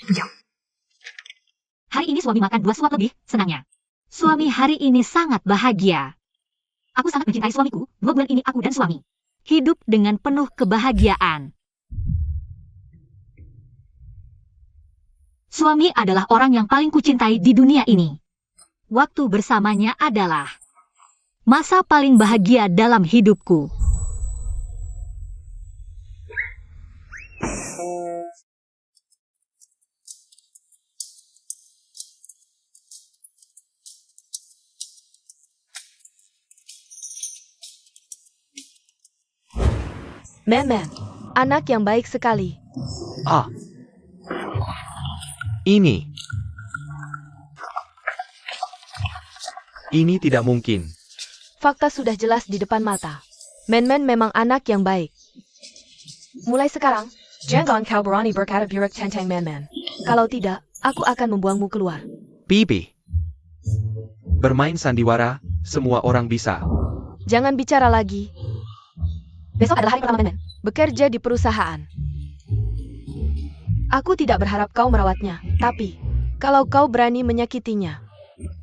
Hari ini suami makan 2 suap lebih, senangnya. Suami hari ini sangat bahagia. Aku sangat mencintai suamiku, 2 bulan ini aku dan suami hidup dengan penuh kebahagiaan. Suami adalah orang yang paling kucintai di dunia ini. Waktu bersamanya adalah masa paling bahagia dalam hidupku. Men-Men, anak yang baik sekali. Ini. Ini tidak mungkin. Fakta sudah jelas di depan mata. Men-Men memang anak yang baik. Mulai sekarang, jangan kau berani berkata buruk tentang Men-Men. Kalau tidak, aku akan membuangmu keluar. Bibi. Bermain sandiwara, semua orang bisa. Jangan bicara lagi. Besok adalah hari pertama Men-Men bekerja di perusahaan. Aku tidak berharap kau merawatnya, tapi kalau kau berani menyakitinya,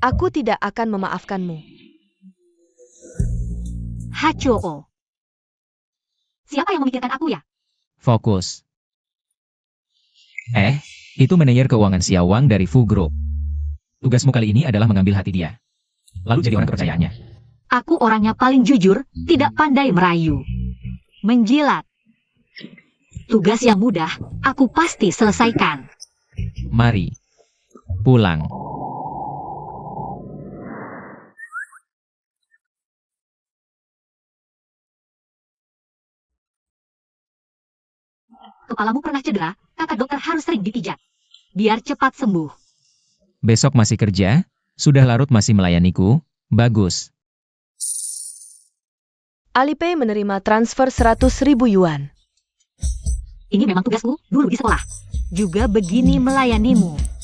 aku tidak akan memaafkanmu. Hachoo. Siapa yang memikirkan aku ya? Fokus. Itu manajer keuangan Xiao Wang dari Fu Group. Tugasmu kali ini adalah mengambil hati dia. Lalu jadi orang kepercayaannya. Aku orangnya paling jujur, tidak pandai merayu. Menjilat. Tugas yang mudah, aku pasti selesaikan. Mari. Pulang. Kepalamu pernah cedera, kata dokter harus sering dipijat. Biar cepat sembuh. Besok masih kerja? Sudah larut masih melayaniku? Bagus. Alipay menerima transfer 100.000 yuan. Ini memang tugasku, dulu di sekolah. Juga begini melayanimu.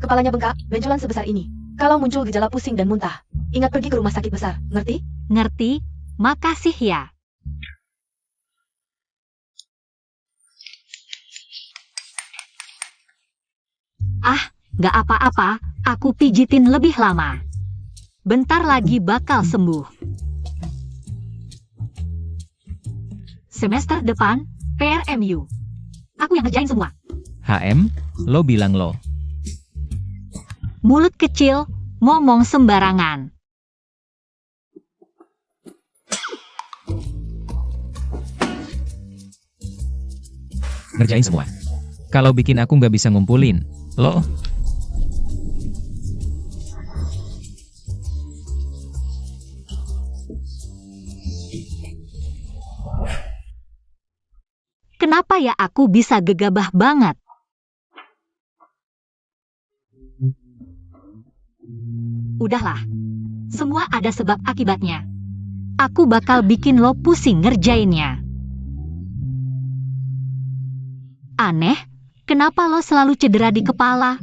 Kepalanya bengkak, benjolan sebesar ini. Kalau muncul gejala pusing dan muntah, ingat pergi ke rumah sakit besar, ngerti? Ngerti? Makasih ya. Ah, gak apa-apa, aku pijitin lebih lama. Bentar lagi bakal sembuh. Semester depan, PRMU. Aku yang ngerjain semua. HM, lo bilang lo. Mulut kecil, ngomong sembarangan. Ngerjain semua. Kalau bikin aku nggak bisa ngumpulin, lo. Kenapa ya aku bisa gegabah banget? Udahlah. Semua ada sebab akibatnya. Aku bakal bikin lo pusing ngerjainnya. Aneh, kenapa lo selalu cedera di kepala?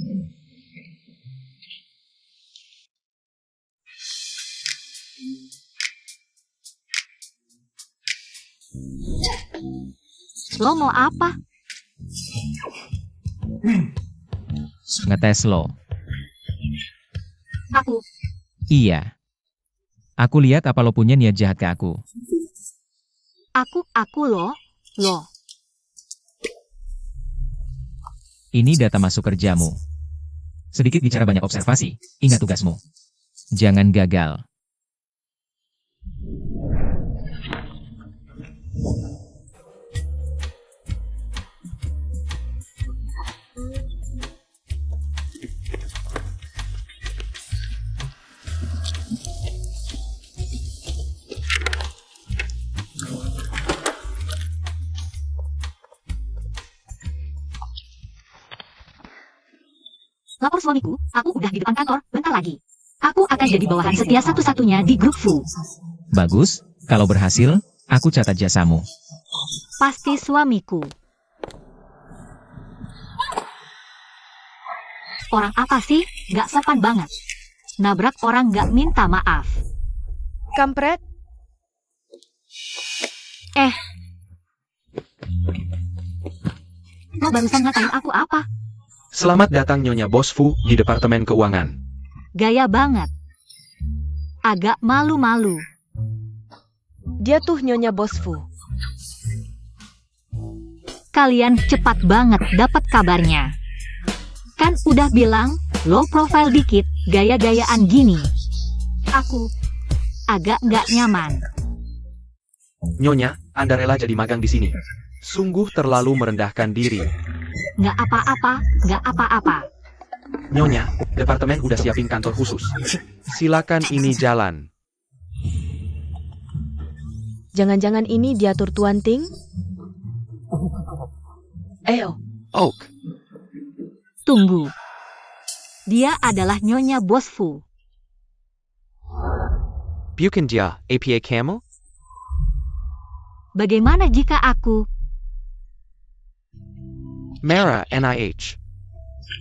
Lo mau apa? Ngetes lo. Aku. Iya. Aku lihat apa lo punya niat jahat ke aku. Aku lo. Ini data masuk kerjamu. Sedikit bicara banyak observasi. Ingat tugasmu. Jangan gagal. Lapor suamiku, aku udah di depan kantor, bentar lagi. Aku akan jadi bawahan setia satu-satunya di grup Fu. Bagus, kalau berhasil, aku catat jasamu. Pasti suamiku. Orang apa sih? Gak sopan banget. Nabrak orang gak minta maaf. Kampret, Lo barusan ngatain aku apa? Selamat datang Nyonya Bos Fu di Departemen Keuangan. Gaya banget. Agak malu-malu. dia tuh Nyonya Bos Fu. Kalian cepat banget dapat kabarnya. Kan udah bilang, low profile dikit, gaya-gayaan gini. Aku agak nggak nyaman. Nyonya, Anda rela jadi magang di sini. Sungguh terlalu merendahkan diri. Nggak apa-apa. Nyonya, departemen udah siapin kantor khusus. Silakan ini jalan. Jangan-jangan ini diatur Tuan Ting? Oak, Tunggu. Dia adalah Nyonya Bos Fu. bukan dia APA Camel? Bagaimana jika aku... Mera NIH.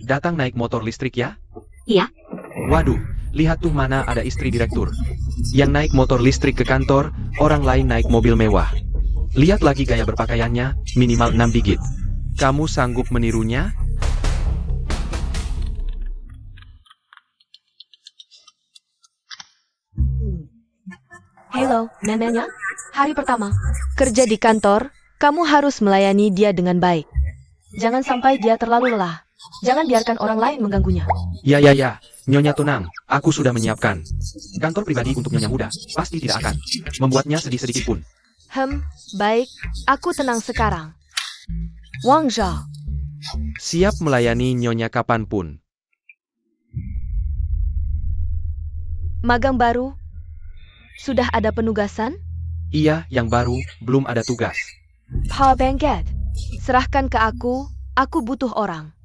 Datang naik motor listrik ya? Iya. Waduh, lihat tuh mana ada istri direktur. Yang naik motor listrik ke kantor, orang lain naik mobil mewah. Lihat lagi gaya berpakaiannya, minimal 6 digit. Kamu sanggup menirunya? Halo, neneknya. Hari pertama, kerja di kantor, kamu harus melayani dia dengan baik. Jangan sampai dia terlalu lelah. Jangan biarkan orang lain mengganggunya. Ya, Nyonya tenang, aku sudah menyiapkan. Kantor pribadi untuk Nyonya muda, pasti tidak akan membuatnya sedih sedikit pun. Baik, aku tenang sekarang. Wang Zhao, Siap melayani Nyonya kapanpun. magang baru. Sudah ada penugasan? Iya, yang baru, belum ada tugas. Pa Bengket, serahkan ke aku butuh orang.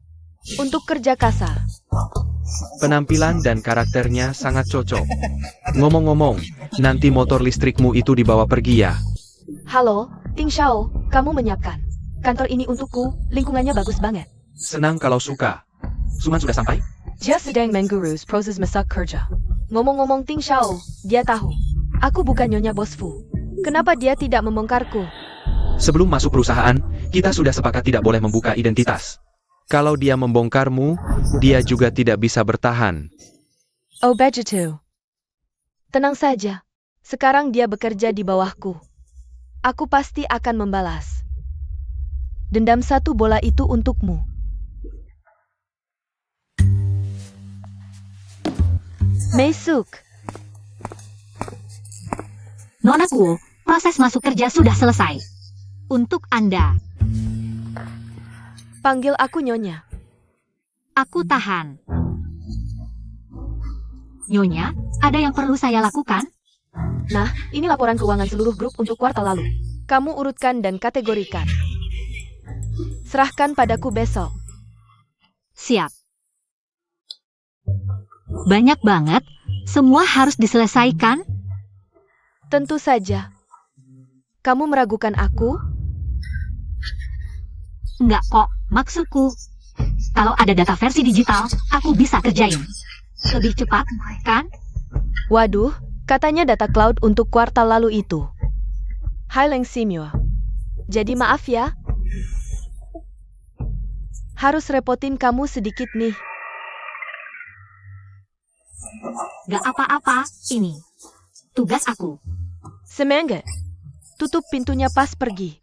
Untuk kerja kasar. Penampilan dan karakternya sangat cocok. Ngomong-ngomong, nanti motor listrikmu itu dibawa pergi ya? Halo, Ting Xiao, kamu menyiapkan. Kantor ini untukku, lingkungannya bagus banget. Senang kalau suka. Suman sudah sampai? Dia sedang mengurus proses masak kerja. Ngomong-ngomong Ting Xiao, dia tahu. Aku bukan Nyonya Bos Fu. Kenapa dia tidak membongkarku? Sebelum masuk perusahaan, kita sudah sepakat tidak boleh membuka identitas. Kalau dia membongkarmu, dia juga tidak bisa bertahan. Oh begitu. Tenang saja. Sekarang dia bekerja di bawahku. Aku pasti akan membalas. Dendam 1 bola itu untukmu. Meisuk. Nona Kuo, proses masuk kerja sudah selesai. Untuk Anda, Panggil aku Nyonya. aku tahan. Nyonya, ada yang perlu saya lakukan? Nah, ini laporan keuangan seluruh grup untuk kuartal lalu. Kamu urutkan dan kategorikan. Serahkan padaku besok. Siap. Banyak banget, semua harus diselesaikan. Tentu saja. Kamu meragukan aku? Enggak kok, maksudku. Kalau ada data versi digital, aku bisa kerjain. Lebih cepat, kan? Waduh, katanya data cloud untuk kuartal lalu itu. Hai Leng Simyo. Jadi maaf ya. Harus repotin kamu sedikit nih. Gak apa-apa, ini tugas aku. Semangat. Tutup pintunya pas pergi.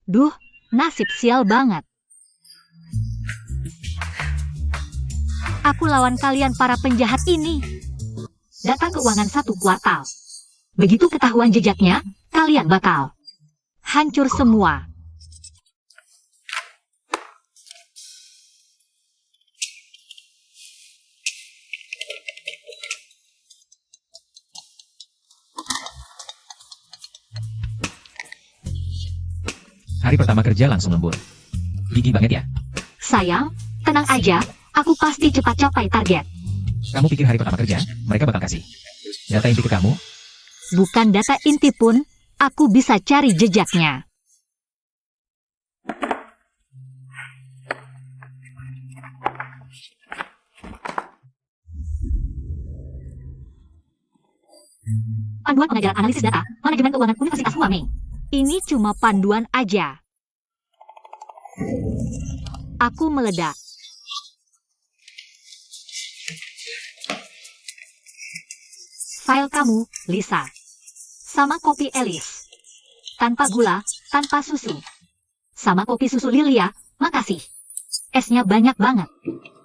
Duh, nasib sial banget. Aku lawan kalian para penjahat ini. Data keuangan 1 kuartal. Begitu ketahuan jejaknya, kalian bakal hancur semua. Hari pertama kerja langsung lembur. Gigi banget ya. Sayang, tenang aja, aku pasti cepat capai target. Kamu pikir hari pertama kerja, mereka bakal kasih data inti ke kamu? Bukan data inti pun, aku bisa cari jejaknya. Panduan pengajaran analisis data, manajemen keuangan Universitas Huamei. Ini cuma panduan aja. Aku meledak. File kamu, Lisa. Sama kopi Alice. Tanpa gula, tanpa susu. Sama kopi susu Lilia, makasih. Esnya banyak banget.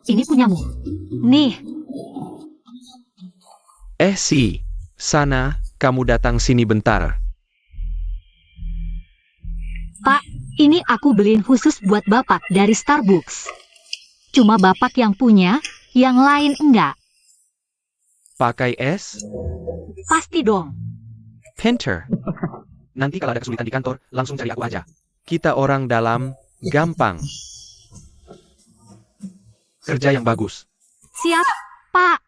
Ini punyamu. Nih, Si. Sana, kamu datang sini bentar. Pak, ini aku beliin khusus buat Bapak dari Starbucks. Cuma Bapak yang punya, yang lain enggak. Pakai es? Pasti dong. Pinter. Nanti kalau ada kesulitan di kantor, langsung cari aku aja. Kita orang dalam, gampang. Kerja yang bagus. Siap, Pak.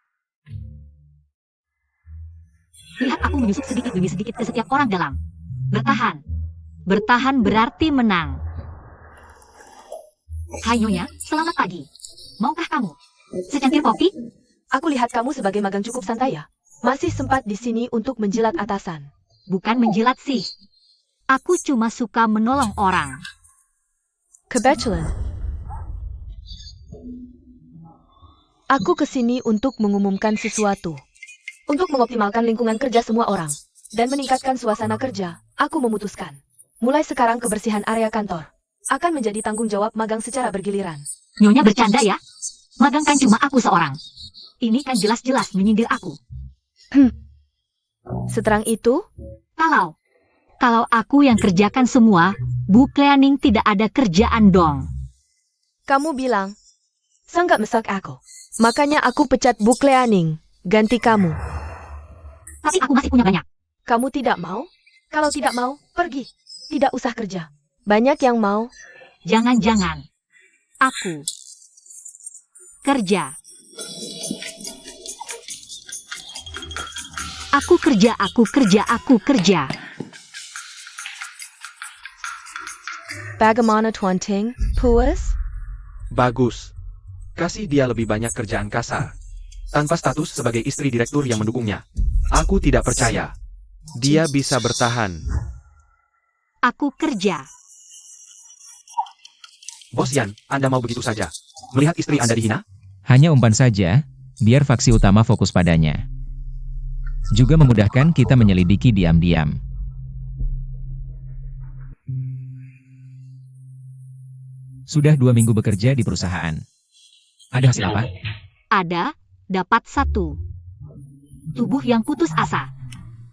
Lihat aku menyusup sedikit demi sedikit ke setiap orang dalam. Bertahan. Bertahan berarti menang. Hai Nyonya, selamat pagi. Maukah kamu secangkir kopi? Aku lihat kamu sebagai magang cukup santai ya. Masih sempat di sini untuk menjilat atasan. Bukan menjilat sih. Aku cuma suka menolong orang. Kebetulan. Aku kesini untuk mengumumkan sesuatu. Untuk mengoptimalkan lingkungan kerja semua orang. Dan meningkatkan suasana kerja, aku memutuskan. Mulai sekarang kebersihan area kantor akan menjadi tanggung jawab magang secara bergiliran. Nyonya bercanda ya? Magang kan cuma aku seorang. Ini kan jelas-jelas menyindir aku. Seterang itu, Kalau aku yang kerjakan semua, Bu Cleaning tidak ada kerjaan dong. kamu bilang, sangat mesak aku. Makanya aku pecat Bu Cleaning, ganti kamu. Tapi aku masih punya banyak. Kamu tidak mau? Kalau tidak mau, pergi. Tidak usah kerja. Banyak yang mau. Jangan-jangan. Aku kerja. Aku kerja. Bagaimana Tuan Ting? Puas? Bagus. Kasih dia lebih banyak kerjaan kasar. Tanpa status sebagai istri direktur yang mendukungnya. Aku tidak percaya. Dia bisa bertahan. Aku kerja. Bos Yan, Anda mau begitu saja? Melihat istri Anda dihina? Hanya umpan saja, biar faksi utama fokus padanya. Juga memudahkan kita menyelidiki diam-diam. Sudah 2 minggu bekerja di perusahaan. Ada hasil apa? Ada, dapat 1. Tubuh yang putus asa.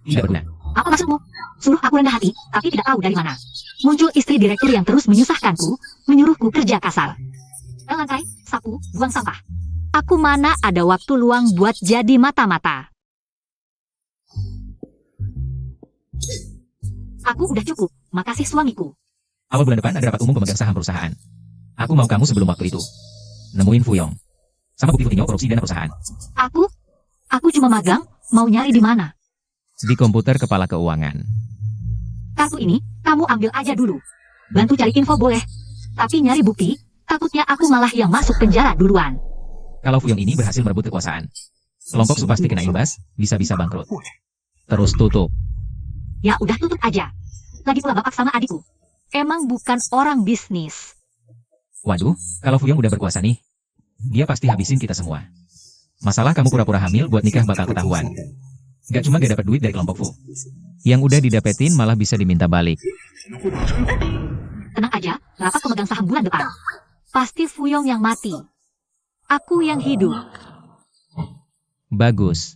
Tidak berguna. Apa maksudmu? Suruh aku rendah hati, tapi tidak tahu dari mana. Muncul istri direktur yang terus menyusahkanku, menyuruhku kerja kasar. Pel lantai, sapu, buang sampah. Aku mana ada waktu luang buat jadi mata-mata. Aku udah cukup, makasih suamiku. Awal bulan depan ada rapat umum pemegang saham perusahaan. Aku mau kamu sebelum waktu itu. Nemuin Fuyong. Sama bukti-buktinya korupsi dana perusahaan. Aku cuma magang, mau nyari di mana? Di komputer kepala keuangan. Kartu ini, kamu ambil aja dulu. Bantu cari info boleh. Tapi nyari bukti, takutnya aku malah yang masuk penjara duluan. Kalau Fuyong ini berhasil merebut kekuasaan, kelompok Su pasti kena imbas, bisa-bisa bangkrut. Terus tutup. Ya udah tutup aja. Lagi pula bapak sama adikku. Emang bukan orang bisnis. Waduh, kalau Fuyong udah berkuasa nih, dia pasti habisin kita semua. Masalah kamu pura-pura hamil buat nikah bakal ketahuan. Gak cuma gak dapat duit dari kelompok Fu. Yang udah didapetin malah bisa diminta balik. Tenang aja, rapat pemegang saham bulan depan. Pasti Fuyong yang mati. Aku yang hidup. Bagus.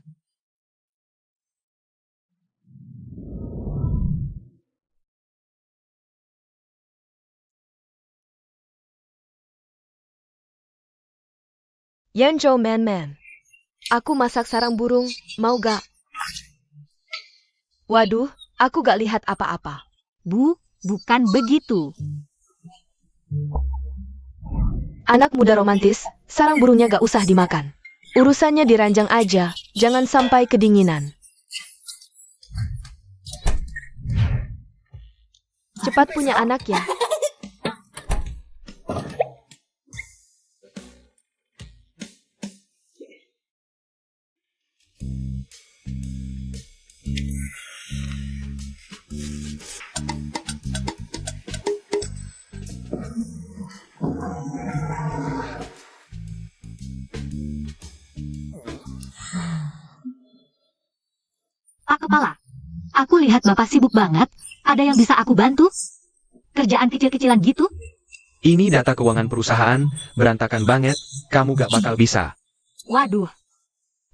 Yanzhou Man. Aku masak sarang burung, mau gak? Waduh, aku gak lihat apa-apa. Bukan begitu. Anak muda romantis, sarang burungnya gak usah dimakan. Urusannya diranjang aja, jangan sampai kedinginan. Cepat punya anak ya. Pak Kepala, aku lihat Bapak sibuk banget. Ada yang bisa aku bantu? Kerjaan kecil-kecilan gitu? Ini data keuangan perusahaan, berantakan banget, kamu gak bakal bisa. Waduh.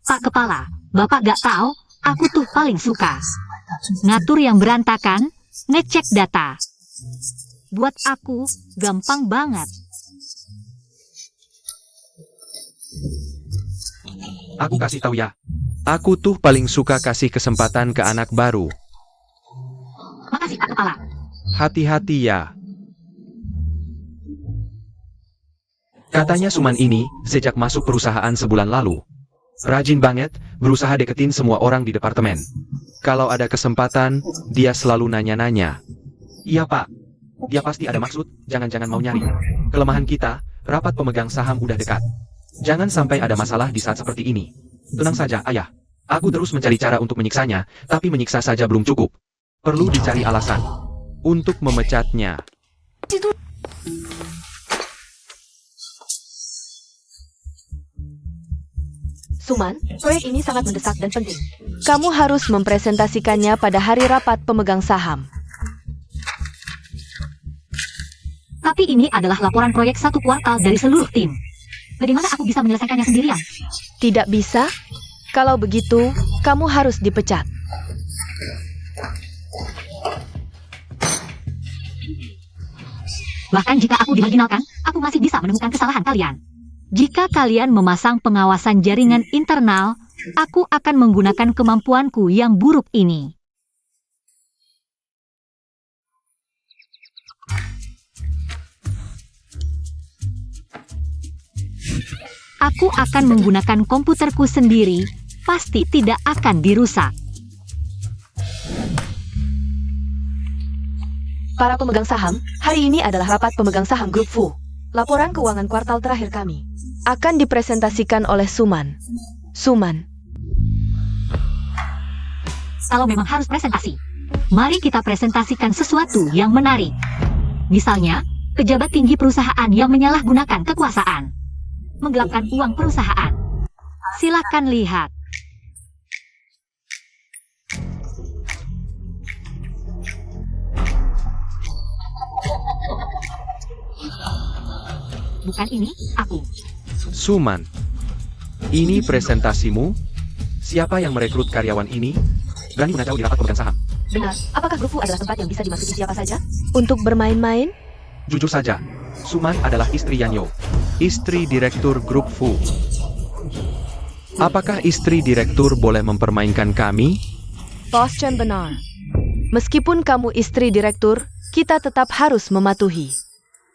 Pak Kepala, Bapak gak tahu, aku tuh paling suka ngatur yang berantakan, ngecek data. Buat aku, gampang banget. Aku kasih tahu ya. Aku tuh paling suka kasih kesempatan ke anak baru. Makasih Pak Kepala. Hati-hati ya. Katanya Suman ini, sejak masuk perusahaan sebulan lalu. Rajin banget, berusaha deketin semua orang di departemen. Kalau ada kesempatan, dia selalu nanya-nanya. Iya Pak, dia pasti ada maksud, jangan-jangan mau nyari. Kelemahan kita, rapat pemegang saham udah dekat. Jangan sampai ada masalah di saat seperti ini. Tenang saja, Ayah. Aku terus mencari cara untuk menyiksanya, tapi menyiksa saja belum cukup. Perlu dicari alasan untuk memecatnya. Suman, proyek ini sangat mendesak dan penting. Kamu harus mempresentasikannya pada hari rapat pemegang saham. Tapi ini adalah laporan proyek 1 kuartal dari seluruh tim. Bagaimana aku bisa menyelesaikannya sendirian? Tidak bisa? Kalau begitu, kamu harus dipecat. Bahkan jika aku dimarginalkan, aku masih bisa menemukan kesalahan kalian. Jika kalian memasang pengawasan jaringan internal, aku akan menggunakan kemampuanku yang buruk ini. Aku akan menggunakan komputerku sendiri, pasti tidak akan dirusak. Para pemegang saham, hari ini adalah rapat pemegang saham grup Fu. Laporan keuangan kuartal terakhir kami akan dipresentasikan oleh Suman. Suman, Kalau memang harus presentasi, mari kita presentasikan sesuatu yang menarik. Misalnya, pejabat tinggi perusahaan yang menyalahgunakan kekuasaan, menggelapkan uang perusahaan. Silakan lihat. Bukan ini, aku. Suman, ini presentasimu? Siapa yang merekrut karyawan ini? Berani mengacau di rapat pemegang saham. benar. Apakah grup Fu adalah tempat yang bisa dimasuki siapa saja? Untuk bermain-main? Jujur saja, Suman adalah istri Yanyo, istri direktur grup Fu. Apakah istri direktur boleh mempermainkan kami? Bos Chen benar. Meskipun kamu istri direktur, kita tetap harus mematuhi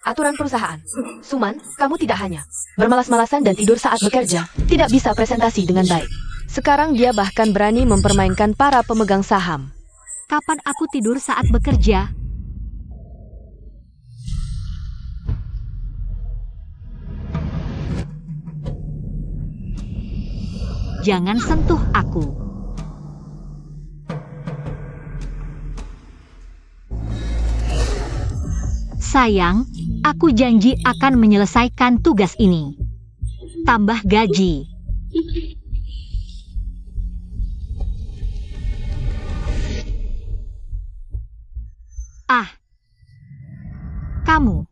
aturan perusahaan. Suman, kamu tidak hanya bermalas-malasan dan tidur saat bekerja, tidak bisa presentasi dengan baik. Sekarang dia bahkan berani mempermainkan para pemegang saham. Kapan aku tidur saat bekerja? Jangan sentuh aku. Sayang, aku janji akan menyelesaikan tugas ini. Tambah gaji. Ah, kamu.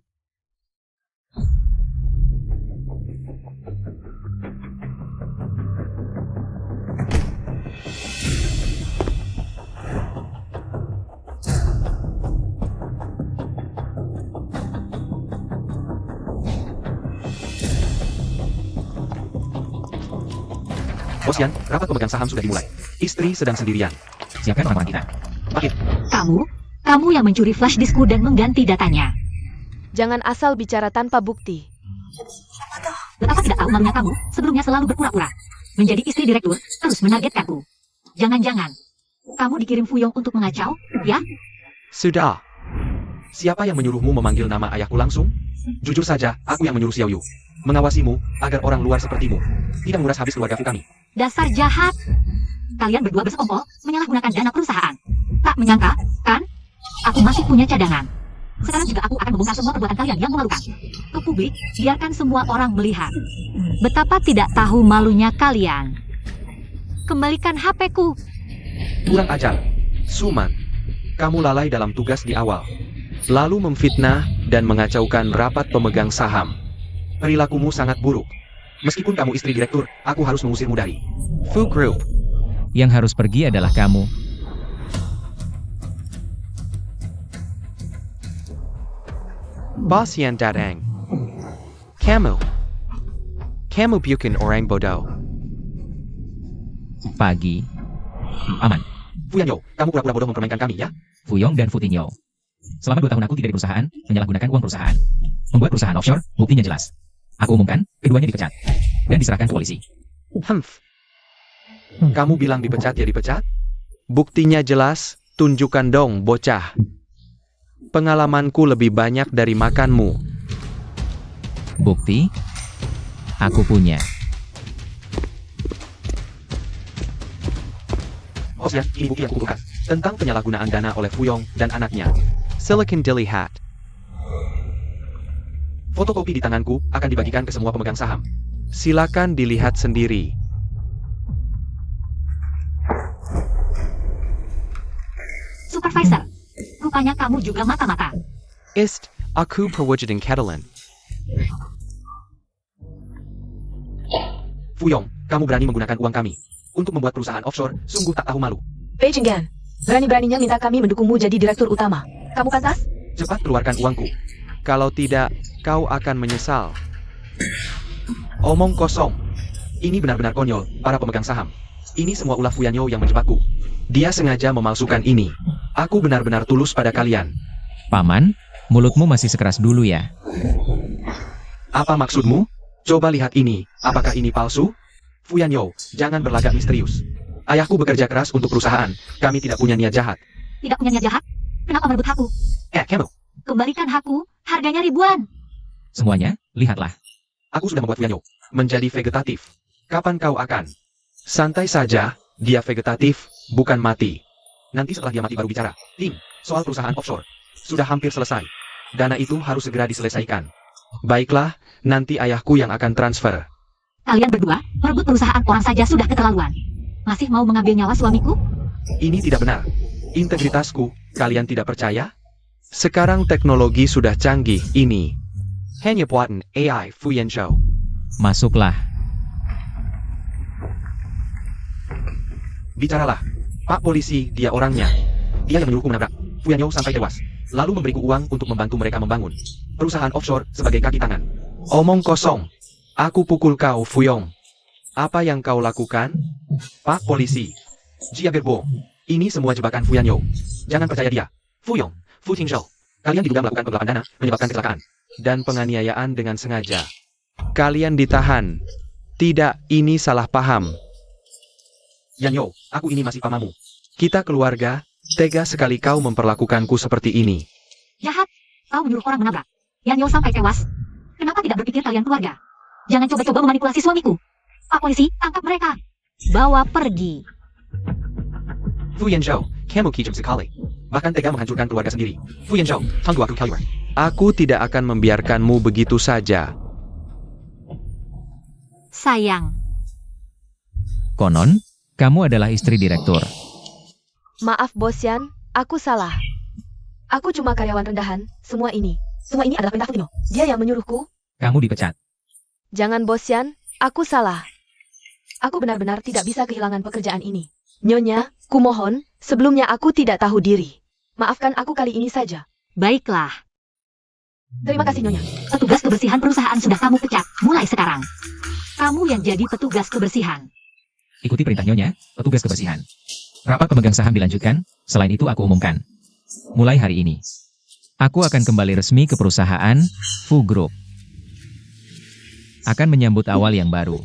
Bos Yan, rapat pemegang saham sudah dimulai. Istri sedang sendirian. Siapkan orang-orang kita. Bangkit. Kamu yang mencuri flash diskku dan mengganti datanya. Jangan asal bicara tanpa bukti. Betapa tidak tahu malunya kamu, sebelumnya selalu berpura-pura. Menjadi istri direktur, terus menargetkanku. Jangan-jangan, kamu dikirim Fuyong untuk mengacau, ya? Sudah. Siapa yang menyuruhmu memanggil nama ayahku langsung? Jujur saja, aku yang menyuruh Xiaoyu. Mengawasimu, agar orang luar sepertimu tidak menguras habis keluarga kami. Dasar jahat. Kalian berdua bersekongkol menyalahgunakan dana perusahaan. Tak menyangka, kan? Aku masih punya cadangan. Sekarang juga aku akan membongkar semua perbuatan kalian yang memalukan. Ke publik, biarkan semua orang melihat. Betapa tidak tahu malunya kalian. Kembalikan HP-ku. Kurang ajar. Suman, kamu lalai dalam tugas di awal. Lalu memfitnah dan mengacaukan rapat pemegang saham. Perilakumu sangat buruk. Meskipun kamu istri direktur, aku harus mengusirmu dari Fu Group. Yang harus pergi adalah kamu. Bos Yan datang. Kamu bukan orang bodoh. Pagi. Aman. Fu Yanyo, kamu pura-pura bodoh mempermainkan kami, ya? Fuyong dan Futinyo. Selama 2 tahun aku tidak di perusahaan, menyalahgunakan uang perusahaan. Membuat perusahaan offshore, buktinya jelas. Aku umumkan, keduanya dipecat. Dan diserahkan ke polisi. Kamu bilang dipecat ya dipecat? Buktinya jelas, tunjukkan dong, bocah. Pengalamanku lebih banyak dari makanmu. Bukti? Aku punya. Bos Yan, ini bukti yang kubutuhkan. Tentang penyalahgunaan dana oleh Fuyong dan anaknya. Silakan dilihat. Fotokopi di tanganku akan dibagikan ke semua pemegang saham. Silakan dilihat sendiri. Supervisor, rupanya kamu juga mata-mata. Aku perwujudan Catalan. Fuyong, kamu berani menggunakan uang kami untuk membuat perusahaan offshore, sungguh tak tahu malu. Beijing Gan, berani-beraninya minta kami mendukungmu jadi direktur utama. Kamu pantas? Cepat keluarkan uangku. Kalau tidak, kau akan menyesal. Omong kosong. Ini benar-benar konyol, para pemegang saham. Ini semua ulah Fu Yanyo yang menjebakku. Dia sengaja memalsukan ini. Aku benar-benar tulus pada kalian. Paman, mulutmu masih sekeras dulu ya. Apa maksudmu? Coba lihat ini. Apakah ini palsu? Fu Yanyo, jangan berlagak misterius. Ayahku bekerja keras untuk perusahaan. Kami tidak punya niat jahat. Tidak punya niat jahat? Kenapa merebut hakku? Kamu. Kembalikan hakku, harganya ribuan. Semuanya, lihatlah. Aku sudah membuat Fuyanyo menjadi vegetatif. Kapan kau akan? Santai saja, dia vegetatif, bukan mati. Nanti setelah dia mati baru bicara. Tim, soal perusahaan offshore. Sudah hampir selesai. Dana itu harus segera diselesaikan. Baiklah, nanti ayahku yang akan transfer. Kalian berdua, merebut perusahaan orang saja sudah keterlaluan. Masih mau mengambil nyawa suamiku? Ini tidak benar. Integritasku, kalian tidak percaya? Sekarang teknologi sudah canggih, ini. Hanya buatan AI Fuyanyo. Masuklah. Bicaralah. Pak polisi, dia orangnya. Dia yang menyuruhku menabrak Fuyanyo sampai tewas. Lalu memberiku uang untuk membantu mereka membangun perusahaan offshore sebagai kaki tangan. Omong kosong. Aku pukul kau, Fuyong. Apa yang kau lakukan? Pak polisi. Jia Gerbo. Ini semua jebakan Fuyanyo. Jangan percaya dia. Fuyong, Fu Qingzhou. Kalian diduga melakukan penggelapan dana, menyebabkan kecelakaan, dan penganiayaan dengan sengaja. Kalian ditahan. Tidak, ini salah paham. Yanyo, aku ini masih pamamu. Kita keluarga, tega sekali kau memperlakukanku seperti ini. Jahat, kau menyuruh orang menabrak Yanyo sampai tewas. Kenapa tidak berpikir kalian keluarga? Jangan coba-coba memanipulasi suamiku. Pak polisi, tangkap mereka. Bawa pergi. Fuyanyo, kamu kejam sekali. Bahkan tega menghancurkan keluarga sendiri. Fuyanyo, tunggu aku keluar. Aku tidak akan membiarkanmu begitu saja. Sayang. Konon, kamu adalah istri direktur. Maaf Bos Yan, aku salah. Aku cuma karyawan rendahan, semua ini adalah perintah Futino. Dia yang menyuruhku. Kamu dipecat. Jangan Bos Yan, aku salah. Aku benar-benar tidak bisa kehilangan pekerjaan ini. Nyonya, kumohon, sebelumnya aku tidak tahu diri. Maafkan aku kali ini saja. Baiklah. Terima kasih Nyonya. Petugas kebersihan perusahaan sudah kamu pecat. Mulai sekarang. Kamu yang jadi petugas kebersihan. Ikuti perintah Nyonya, petugas kebersihan. Rapat pemegang saham dilanjutkan, selain itu aku umumkan. Mulai hari ini, aku akan kembali resmi ke perusahaan Fu Group. Akan menyambut awal yang baru.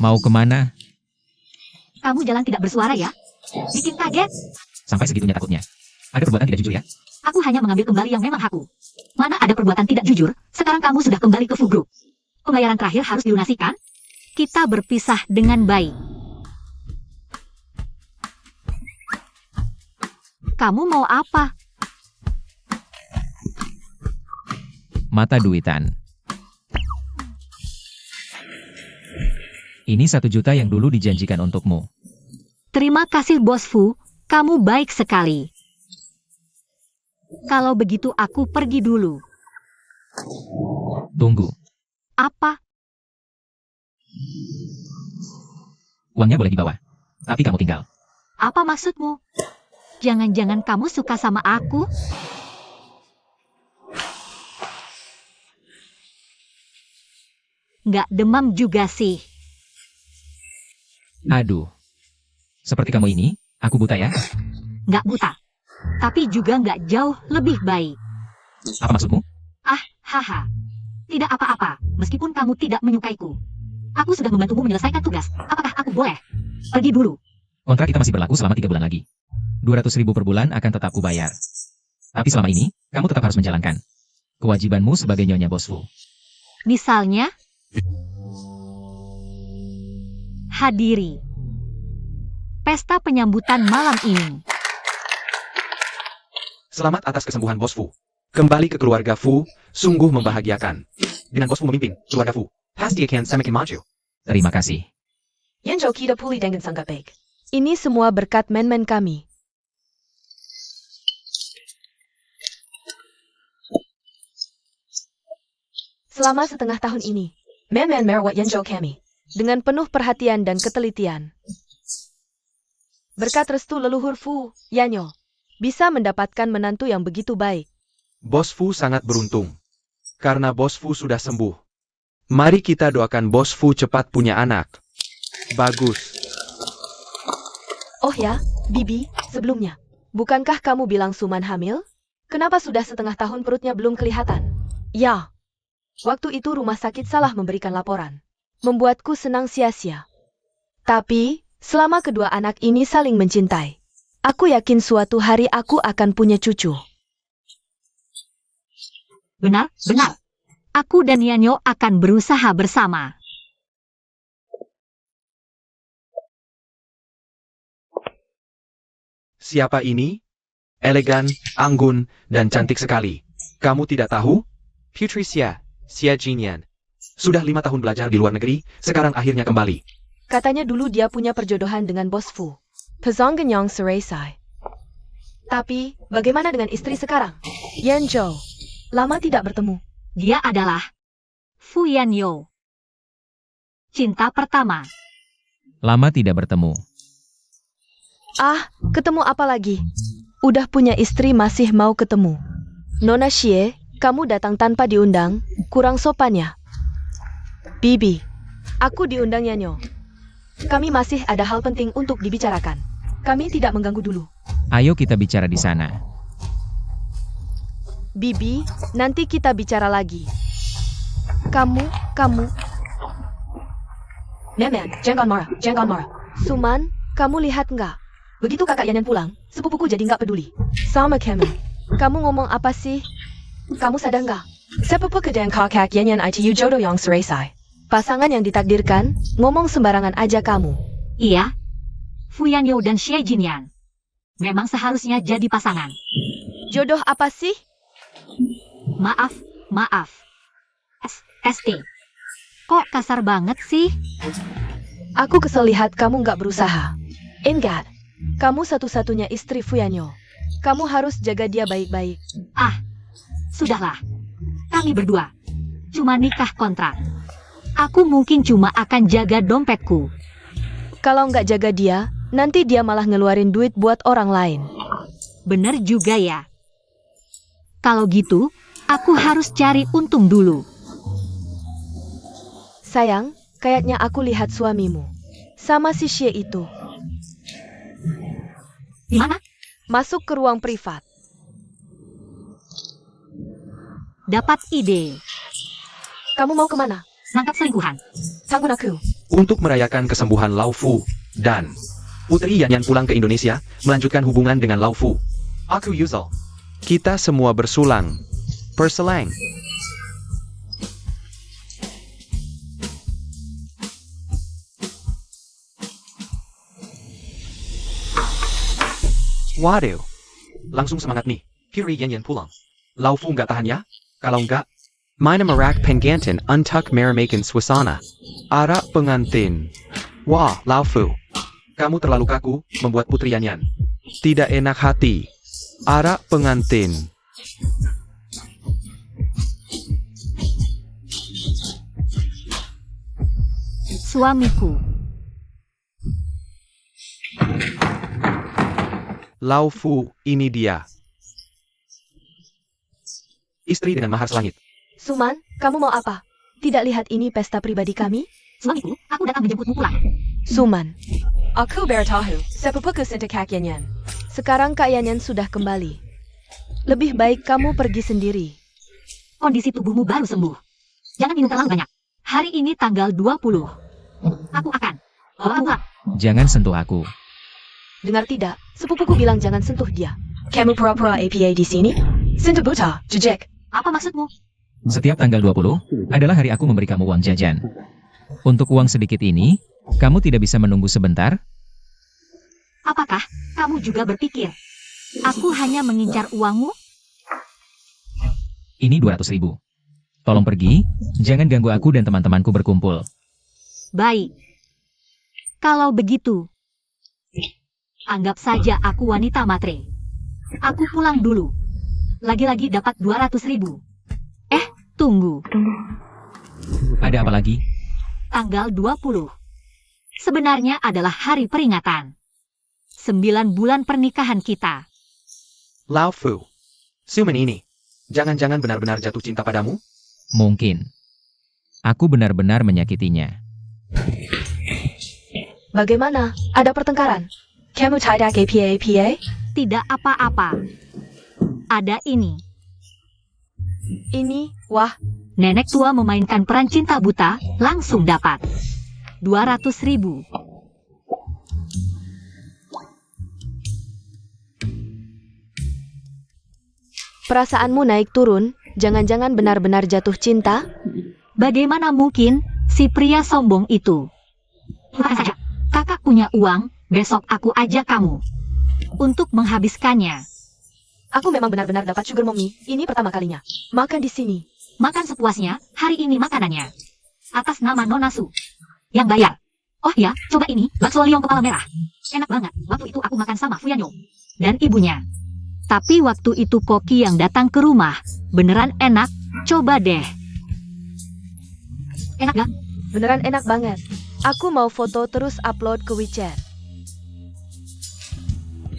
Mau kemana? Kamu jalan tidak bersuara ya? Bikin kaget. Sampai segitunya takutnya. Ada perbuatan tidak jujur ya? Aku hanya mengambil kembali yang memang hakku. Mana ada perbuatan tidak jujur, sekarang kamu sudah kembali ke Fu Group. Pembayaran terakhir harus dilunasikan. Kita berpisah dengan baik. Kamu mau apa? Mata duitan. Ini 1 juta yang dulu dijanjikan untukmu. Terima kasih Bos Fu, kamu baik sekali. Kalau begitu aku pergi dulu. Tunggu. Apa? Uangnya boleh dibawa. Tapi kamu tinggal. Apa maksudmu? Jangan-jangan kamu suka sama aku? Nggak demam juga sih. Aduh. Seperti kamu ini, aku buta ya? Nggak buta. Tapi juga nggak jauh lebih baik. Apa maksudmu? Ah, haha. Tidak apa-apa, meskipun kamu tidak menyukaiku. Aku sudah membantumu menyelesaikan tugas. Apakah aku boleh pergi dulu? Kontrak kita masih berlaku selama 3 bulan lagi. 200.000 per bulan akan tetap kubayar. Tapi selama ini, kamu tetap harus menjalankan kewajibanmu sebagai Nyonya Bos Fu. Misalnya, hadiri pesta penyambutan malam ini. Selamat atas kesembuhan Bos Fu. Kembali ke keluarga Fu, sungguh membahagiakan. Dengan Bos Fu memimpin keluarga Fu, pasti akan semakin maju. Terima kasih. Yanjo kita pulih dengan sangat baik. Ini semua berkat men-men kami. Selama setengah tahun ini, men-men merawat Yanjo kami dengan penuh perhatian dan ketelitian. Berkat restu leluhur Fu, Yanyo bisa mendapatkan menantu yang begitu baik. Bos Fu sangat beruntung. Karena Bos Fu sudah sembuh. Mari kita doakan Bos Fu cepat punya anak. Bagus. Oh ya, Bibi, sebelumnya. Bukankah kamu bilang Suman hamil? Kenapa sudah setengah tahun perutnya belum kelihatan? Ya. Waktu itu rumah sakit salah memberikan laporan. Membuatku senang sia-sia. Tapi, selama kedua anak ini saling mencintai, aku yakin suatu hari aku akan punya cucu. Benar, benar. Aku dan Yanyo akan berusaha bersama. Siapa ini? Elegan, anggun, dan cantik sekali. Kamu tidak tahu? Putri Xia Jinyan. Sudah 5 tahun belajar di luar negeri, sekarang akhirnya kembali. Katanya dulu dia punya perjodohan dengan bos Fu, Pezonggenyong Sereisai. Tapi, bagaimana dengan istri sekarang? Yan Zhou. Lama tidak bertemu. Dia adalah Fu Yanyo. Cinta pertama. Lama tidak bertemu. Ah, ketemu apa lagi? Udah punya istri masih mau ketemu. Nona Xie, kamu datang tanpa diundang, kurang sopan ya. Bibi, aku diundang Yanyo. Kami masih ada hal penting untuk dibicarakan. Kami tidak mengganggu dulu. Ayo kita bicara di sana. Bibi, nanti kita bicara lagi. Kamu. Nenek, jangan marah. Suman, kamu lihat nggak? Begitu kakak Yanyan pulang, sepupuku jadi nggak peduli. Sama Kemen, kamu ngomong apa sih? Kamu sadar nggak? Sepupu kedang kakak Yanyan itu jodoh yang seresai. Pasangan yang ditakdirkan, ngomong sembarangan aja kamu. Iya. Fu Yanyo dan Xie Jinyan. Memang seharusnya jadi pasangan. Jodoh apa sih? Maaf. ST. Kok kasar banget sih? Aku kesel lihat kamu nggak berusaha. Ingat, kamu satu-satunya istri Fuyanyo. Kamu harus jaga dia baik-baik. Ah, sudahlah. Kami berdua cuma nikah kontrak. Aku mungkin cuma akan jaga dompetku. Kalau nggak jaga dia, nanti dia malah ngeluarin duit buat orang lain. Bener juga ya. Kalau gitu, aku harus cari untung dulu. Sayang, kayaknya aku lihat suamimu. Sama si Xie itu. Di mana? Masuk ke ruang privat. Dapat ide. Kamu mau kemana? Nangkap selingkuhan. Tanggung aku. Untuk merayakan kesembuhan Lao Fu dan Putri Yanyan pulang ke Indonesia, melanjutkan hubungan dengan Lao Fu. Aku Yuzal. Kita semua bersulang. Perselang. Waduh. Langsung semangat nih. Putri Yanyan pulang. Lao Fu nggak tahan ya? Kalau nggak, Mina Merak Penggantin Untuk Meramakan Swasana. Ara pengantin. Wah, Lao Fu. Kamu terlalu kaku, membuat Putri Yanyan tidak enak hati. Ara pengantin. Suamiku. Lao Fu, ini dia. Istri dengan mahar selangit. Suman, kamu mau apa? Tidak lihat ini pesta pribadi kami? Suamiku, aku datang menjemputmu pulang. Suman. Aku bertahu, sepupuku Sinta Kak Yanyan. Sekarang Kak Yanyan sudah kembali. Lebih baik kamu pergi sendiri. Kondisi tubuhmu baru sembuh. Jangan minum terlalu banyak. Hari ini tanggal 20. Aku akan bawa pulang. Jangan sentuh aku. Dengar tidak? Sepupuku bilang jangan sentuh dia. Kamu pura-pura APA di sini? Sinta buta, jejek. Apa maksudmu? Setiap tanggal 20 adalah hari aku memberi kamu uang jajan. Untuk uang sedikit ini, kamu tidak bisa menunggu sebentar? Apakah kamu juga berpikir aku hanya mengincar uangmu? Ini 200.000. Tolong pergi, jangan ganggu aku dan teman-temanku berkumpul. Baik. Kalau begitu, anggap saja aku wanita matre. Aku pulang dulu. Lagi-lagi dapat 200.000. Tunggu. Ada apa lagi? Tanggal 20. Sebenarnya adalah hari peringatan 9 bulan pernikahan kita. Lao Fu. Suman ini. Jangan-jangan benar-benar jatuh cinta padamu? Mungkin. Aku benar-benar menyakitinya. Bagaimana? Ada pertengkaran? Kamu tidak APA? Tidak apa-apa. Ada ini. Ini, wah, Nenek tua memainkan peran cinta buta, langsung dapat 200.000. perasaanmu naik turun, Jangan-jangan benar-benar jatuh cinta? Bagaimana mungkin si pria sombong itu? Lupakan saja. Kakak punya uang, besok aku ajak kamu untuk menghabiskannya. Aku memang benar-benar dapat sugar mommy. Ini pertama kalinya. Makan di sini. Makan sepuasnya, hari ini makanannya. Atas nama Nona Su. Yang bayar. Oh ya, coba ini, bakso liong kepala merah. Enak banget, waktu itu aku makan sama Fuyanyo dan ibunya. Tapi waktu itu Koki yang datang ke rumah. Beneran enak, coba deh. Enak gak? Beneran enak banget. Aku mau foto terus upload ke WeChat.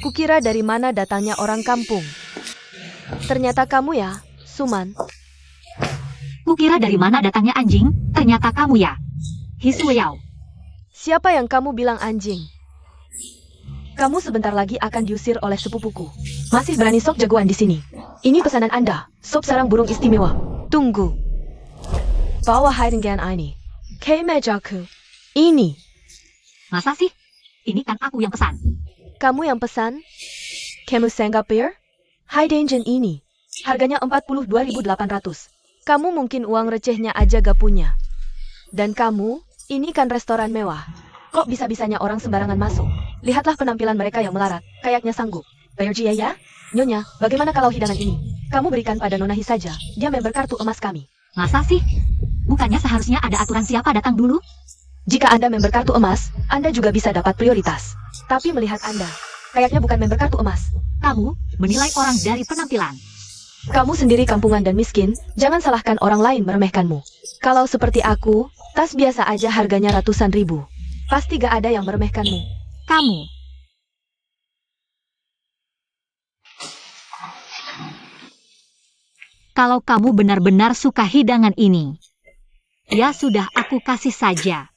Kukira dari mana datangnya orang kampung. Ternyata kamu ya, Suman. Kukira dari mana datangnya anjing, ternyata kamu ya. Hisuyao. Siapa yang kamu bilang anjing? Kamu sebentar lagi akan diusir oleh sepupuku. Masih berani sok jagoan di sini. Ini pesanan Anda, sop sarang burung istimewa. Tunggu. Bawa hidangan ini. Ke mejaku. Ini. Masa sih? Ini kan aku yang pesan. Kamu yang pesan? Kamu Singapura? Hidangan ini. Harganya 42.800. Kamu mungkin uang recehnya aja gak punya. Dan kamu, ini kan restoran mewah. Kok bisa-bisanya orang sembarangan masuk? Lihatlah penampilan mereka yang melarat, kayaknya sanggup. Bayar Jia ya? Nyonya, bagaimana kalau hidangan ini? Kamu berikan pada Nonahi saja, dia member kartu emas kami. Masa sih? Bukannya seharusnya ada aturan siapa datang dulu? Jika Anda member kartu emas, Anda juga bisa dapat prioritas. Tapi melihat Anda, kayaknya bukan member kartu emas. Kamu menilai orang dari penampilan. Kamu sendiri kampungan dan miskin, jangan salahkan orang lain meremehkanmu. Kalau seperti aku, tas biasa aja harganya ratusan ribu. Pasti gak ada yang meremehkanmu. Kamu. Kalau kamu benar-benar suka hidangan ini, ya sudah aku kasih saja.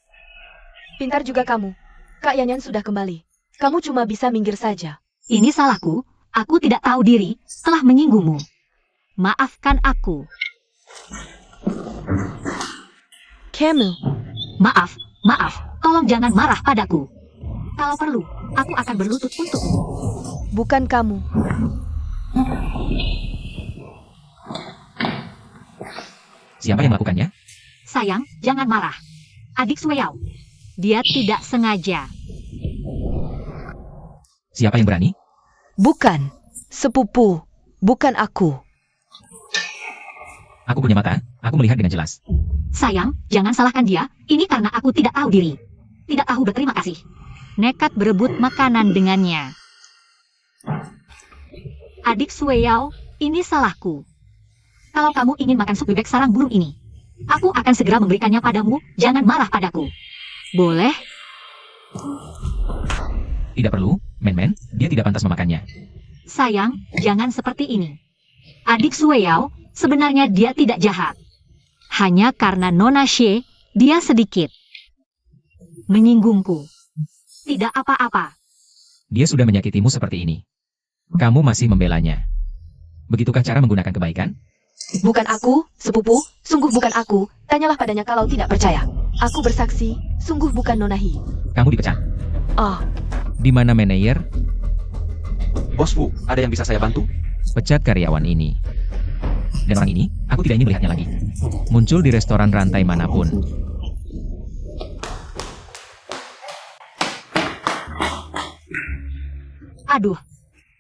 Pintar juga kamu. Kak Yanyan sudah kembali. Kamu cuma bisa minggir saja. Ini salahku, aku tidak tahu diri, telah menyinggungmu. Maafkan aku. Kamu. Maaf, tolong jangan marah padaku. Kalau perlu, aku akan berlutut untukmu. Bukan kamu. Siapa yang melakukannya? Sayang, jangan marah. Adik Suyao. Dia tidak sengaja. Siapa yang berani? Bukan. Sepupu. Bukan aku. Aku punya mata, aku melihat dengan jelas. Sayang, jangan salahkan dia. Ini karena aku tidak tahu diri. Tidak tahu berterima kasih. Nekat berebut makanan dengannya. Adik Suyao, ini salahku. Kalau kamu ingin makan sup bebek sarang burung ini, aku akan segera memberikannya padamu. Jangan marah padaku. Boleh? Tidak perlu, Men, dia tidak pantas memakannya. Sayang, jangan seperti ini. Adik Suyao, sebenarnya dia tidak jahat. Hanya karena Nona Xie, dia sedikit menyinggungku. Tidak apa-apa. Dia sudah menyakitimu seperti ini. Kamu masih membelanya. Begitukah cara menggunakan kebaikan? Bukan aku, sepupu. Sungguh bukan aku. Tanyalah padanya kalau tidak percaya. Aku bersaksi, sungguh bukan Nonahi. Kamu dipecat. Oh, Di mana manajer? Bos Fu, ada yang bisa saya bantu? Pecat karyawan ini. Dan orang ini, aku tidak ingin melihatnya lagi. Muncul di restoran rantai manapun. Aduh.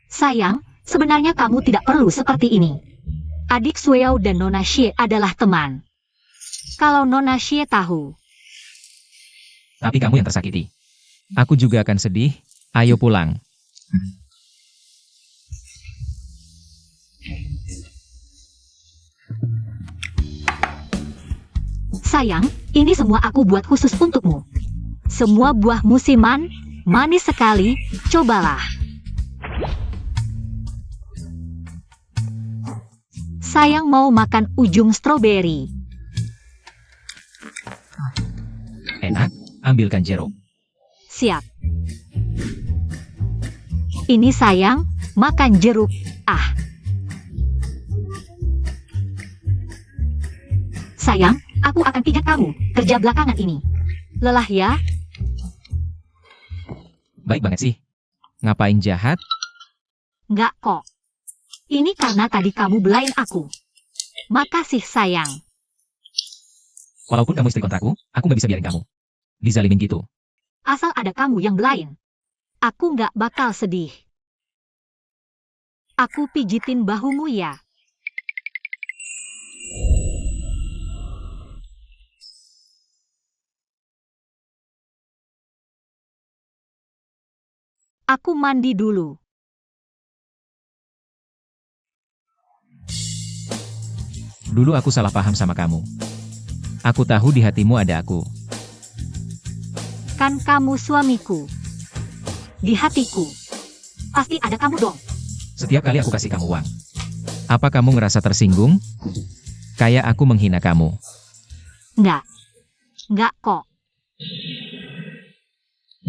Sayang, sebenarnya kamu tidak perlu seperti ini. Adik Suyao dan Nona Xie adalah teman. Kalau Nona Xie tahu, Tapi kamu yang tersakiti. Aku juga akan sedih. Ayo pulang. sayang, ini semua aku buat khusus untukmu. Semua buah musiman, manis sekali, cobalah. Sayang mau makan ujung stroberi. Enak, ambilkan jeruk. Siap. Ini sayang, makan jeruk. Ah. Sayang, aku akan pijat kamu kerja belakangan ini. Lelah ya? Baik banget sih. Ngapain jahat? Nggak kok. Ini karena tadi kamu belain aku. Makasih sayang. Walaupun kamu istri kontrakku, aku nggak bisa biarin kamu dizalimin gitu. Asal ada kamu yang belain. Aku nggak bakal sedih. Aku pijitin bahumu ya. Aku mandi dulu. Dulu aku salah paham sama kamu. Aku tahu di hatimu ada aku. Kan kamu suamiku. Di hatiku. Pasti ada kamu dong. Setiap kali aku kasih kamu uang. Apa kamu ngerasa tersinggung? Kayak aku menghina kamu. Nggak. Nggak kok.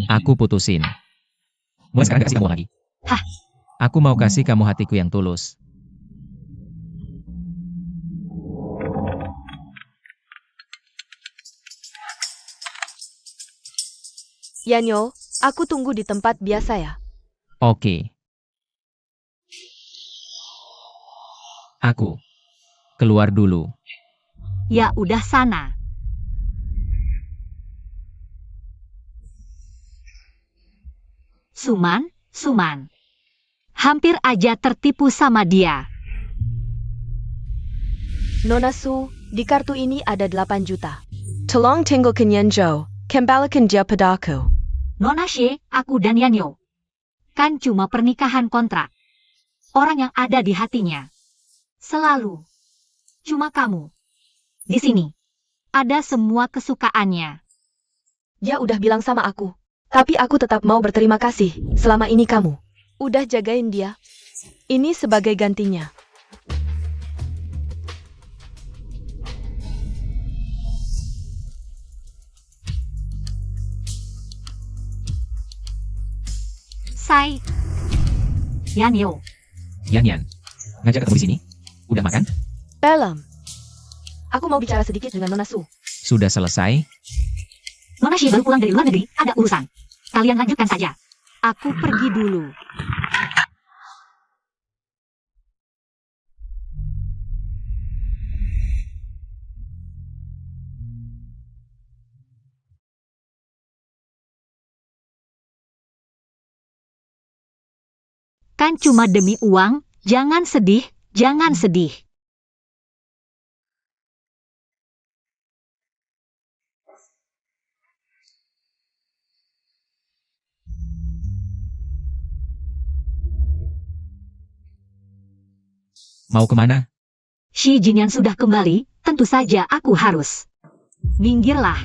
Aku putusin. Mulai sekarang gak kasih kamu uang lagi. Hah? Aku mau kasih kamu hatiku yang tulus. Yanyo, aku tunggu di tempat biasa ya. Oke. Aku keluar dulu. Ya udah sana. Suman. Hampir aja tertipu sama dia. Nona Su, di kartu ini ada 8 juta. Tolong tinggalkan Yanjo, kembalikan dia padaku. Nona She, aku dan Yanyo. Kan cuma pernikahan kontrak. Orang yang ada di hatinya. Selalu. Cuma kamu. Di sini. Ada semua kesukaannya. Dia udah bilang sama aku. Tapi aku tetap mau berterima kasih, selama ini kamu udah jagain dia. Ini sebagai gantinya. Sai. Yanyo. Yan. Ngajak ketemu di sini? Udah makan? Belum. Aku mau bicara sedikit dengan Nona Su. Sudah selesai? Nona Shi baru pulang dari luar negeri, ada urusan. Kalian lanjutkan saja. Aku pergi dulu. Kan cuma demi uang, jangan sedih, jangan sedih. Mau kemana? Shi Jinyan sudah kembali, tentu saja aku harus. Minggirlah.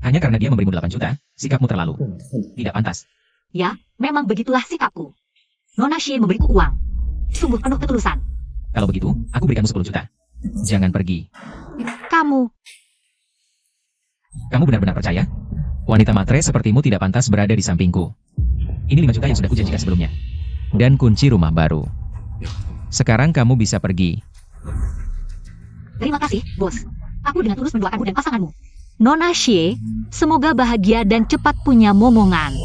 Hanya karena dia memberimu 8 juta, sikapmu terlalu tidak pantas. Ya, memang begitulah sikapku. Nona Shi memberiku uang. Sungguh penuh ketulusan. Kalau begitu, aku berikanmu 10 juta. Jangan pergi. Kamu, Kamu benar-benar percaya? Wanita matre sepertimu tidak pantas berada di sampingku. Ini 5 juta yang sudah kujanjikan sebelumnya. Dan kunci rumah baru. Sekarang kamu bisa pergi. terima kasih, bos. Aku dengan tulus mendoakanmu dan pasanganmu. Nona Shi, semoga bahagia dan cepat punya momongan.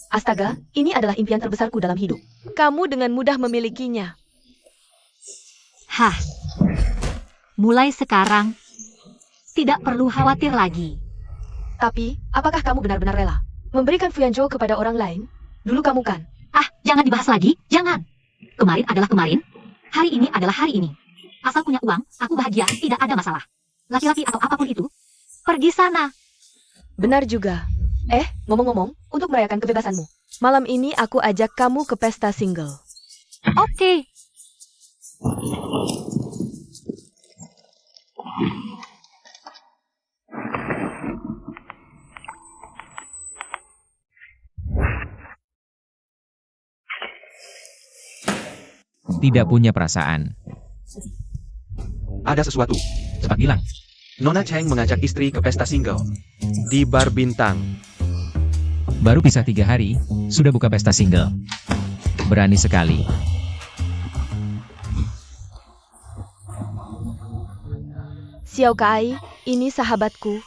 Astaga, ini adalah impian terbesarku dalam hidup. Kamu dengan mudah memilikinya. Hah. Mulai sekarang, tidak perlu khawatir lagi. Tapi, apakah kamu benar-benar rela memberikan Fuyanzhou kepada orang lain? Dulu kamu kan. Ah, jangan dibahas lagi, jangan. Kemarin adalah kemarin, hari ini adalah hari ini. Asal punya uang, aku bahagia, tidak ada masalah. Laki-laki atau apapun itu, pergi sana. Benar juga. Ngomong-ngomong, untuk merayakan kebebasanmu, malam ini aku ajak kamu ke pesta single. Oke. Tidak punya perasaan. Ada sesuatu. Cepat bilang. Nona Cheng mengajak istri ke pesta single di bar bintang. Baru pisah 3 hari, sudah buka pesta single. Berani sekali. Xiao Kai, ini sahabatku.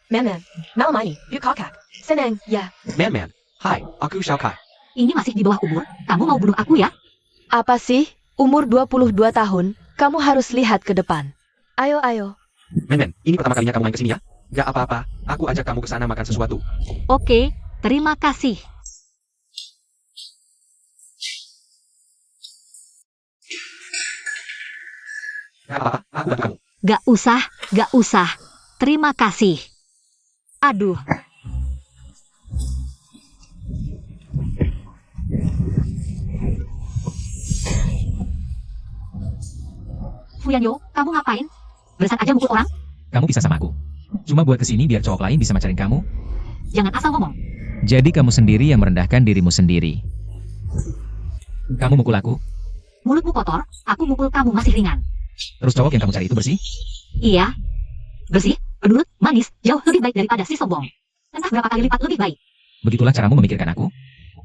Man, mau main, yuk kakak. Senang, ya. Man, hai, aku Xiao Kai. Ini masih di bawah umur. Kamu mau bunuh aku ya? Apa sih? Umur 22 tahun, kamu harus lihat ke depan. Ayo. Man, ini pertama kalinya kamu main kesini ya? Gak apa-apa, aku ajak kamu ke sana makan sesuatu. Oke, terima kasih. Gak apa-apa, aku bantu kamu. Gak usah. Terima kasih. Aduh. Fuyanyo, kamu ngapain? Bersan aja mukul orang? Kamu bisa sama aku. Cuma buat kesini biar cowok lain bisa macarin kamu. Jangan asal ngomong. Jadi kamu sendiri yang merendahkan dirimu sendiri. Kamu mukul aku, Mulutmu kotor, aku mukul kamu masih ringan. terus cowok yang kamu cari itu bersih? Iya. Bersih, pedulur, manis, jauh lebih baik daripada si sombong. Entah berapa kali lipat lebih baik. Begitulah caramu memikirkan aku?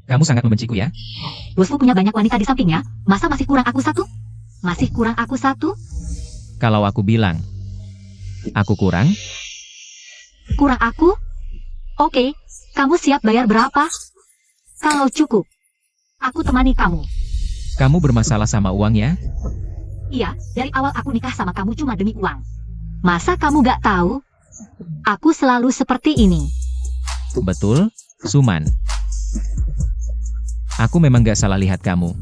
Kamu sangat membenciku ya? Bosku punya banyak wanita di sampingnya, masa masih kurang aku satu? Masih kurang aku satu? Kalau aku bilang, aku kurang, Kurang aku? Oke, kamu siap bayar berapa? Kalau cukup, aku temani kamu. kamu bermasalah sama uang ya? Iya, dari awal aku nikah sama kamu cuma demi uang. Masa kamu gak tahu? Aku selalu seperti ini. Betul, Suman. Aku memang gak salah lihat kamu.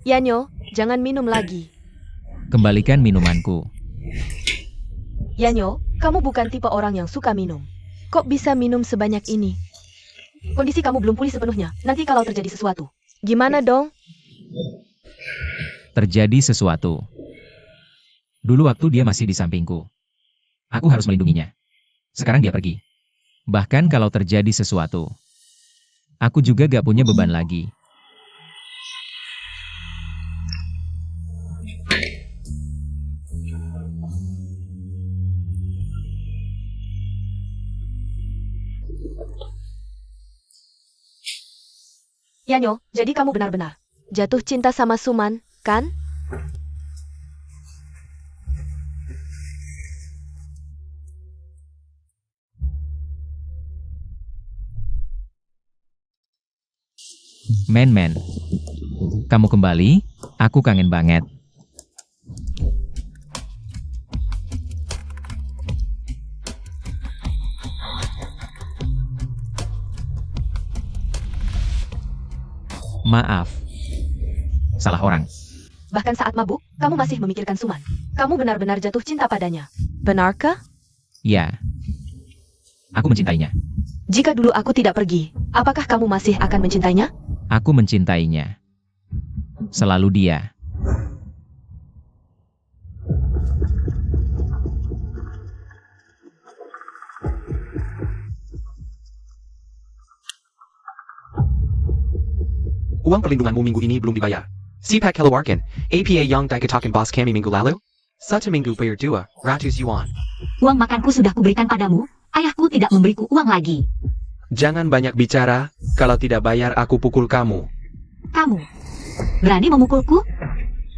Yanyo, jangan minum lagi. Kembalikan minumanku. Yanyo, kamu bukan tipe orang yang suka minum. Kok bisa minum sebanyak ini? Kondisi kamu belum pulih sepenuhnya, nanti kalau terjadi sesuatu. Gimana dong? Terjadi sesuatu. Dulu waktu dia masih di sampingku, aku harus melindunginya. Sekarang dia pergi. Bahkan kalau terjadi sesuatu, aku juga gak punya beban lagi. Yanyo, jadi kamu benar-benar jatuh cinta sama Suman, kan? Men, kamu kembali? Aku kangen banget. Maaf. Salah orang. Bahkan saat mabuk, kamu masih memikirkan Suman. Kamu benar-benar jatuh cinta padanya. Benarkah? Ya. Aku mencintainya. Jika dulu aku tidak pergi, apakah kamu masih akan mencintainya? Aku mencintainya. Selalu dia. Uang perlindunganmu minggu ini belum dibayar. CPAC keluarkan, APA yang dikatakan bos kami minggu lalu? 1 minggu bayar 200 yuan. Uang makanku sudah kuberikan padamu, ayahku tidak memberiku uang lagi. Jangan banyak bicara, kalau tidak bayar aku pukul kamu. Kamu berani memukulku?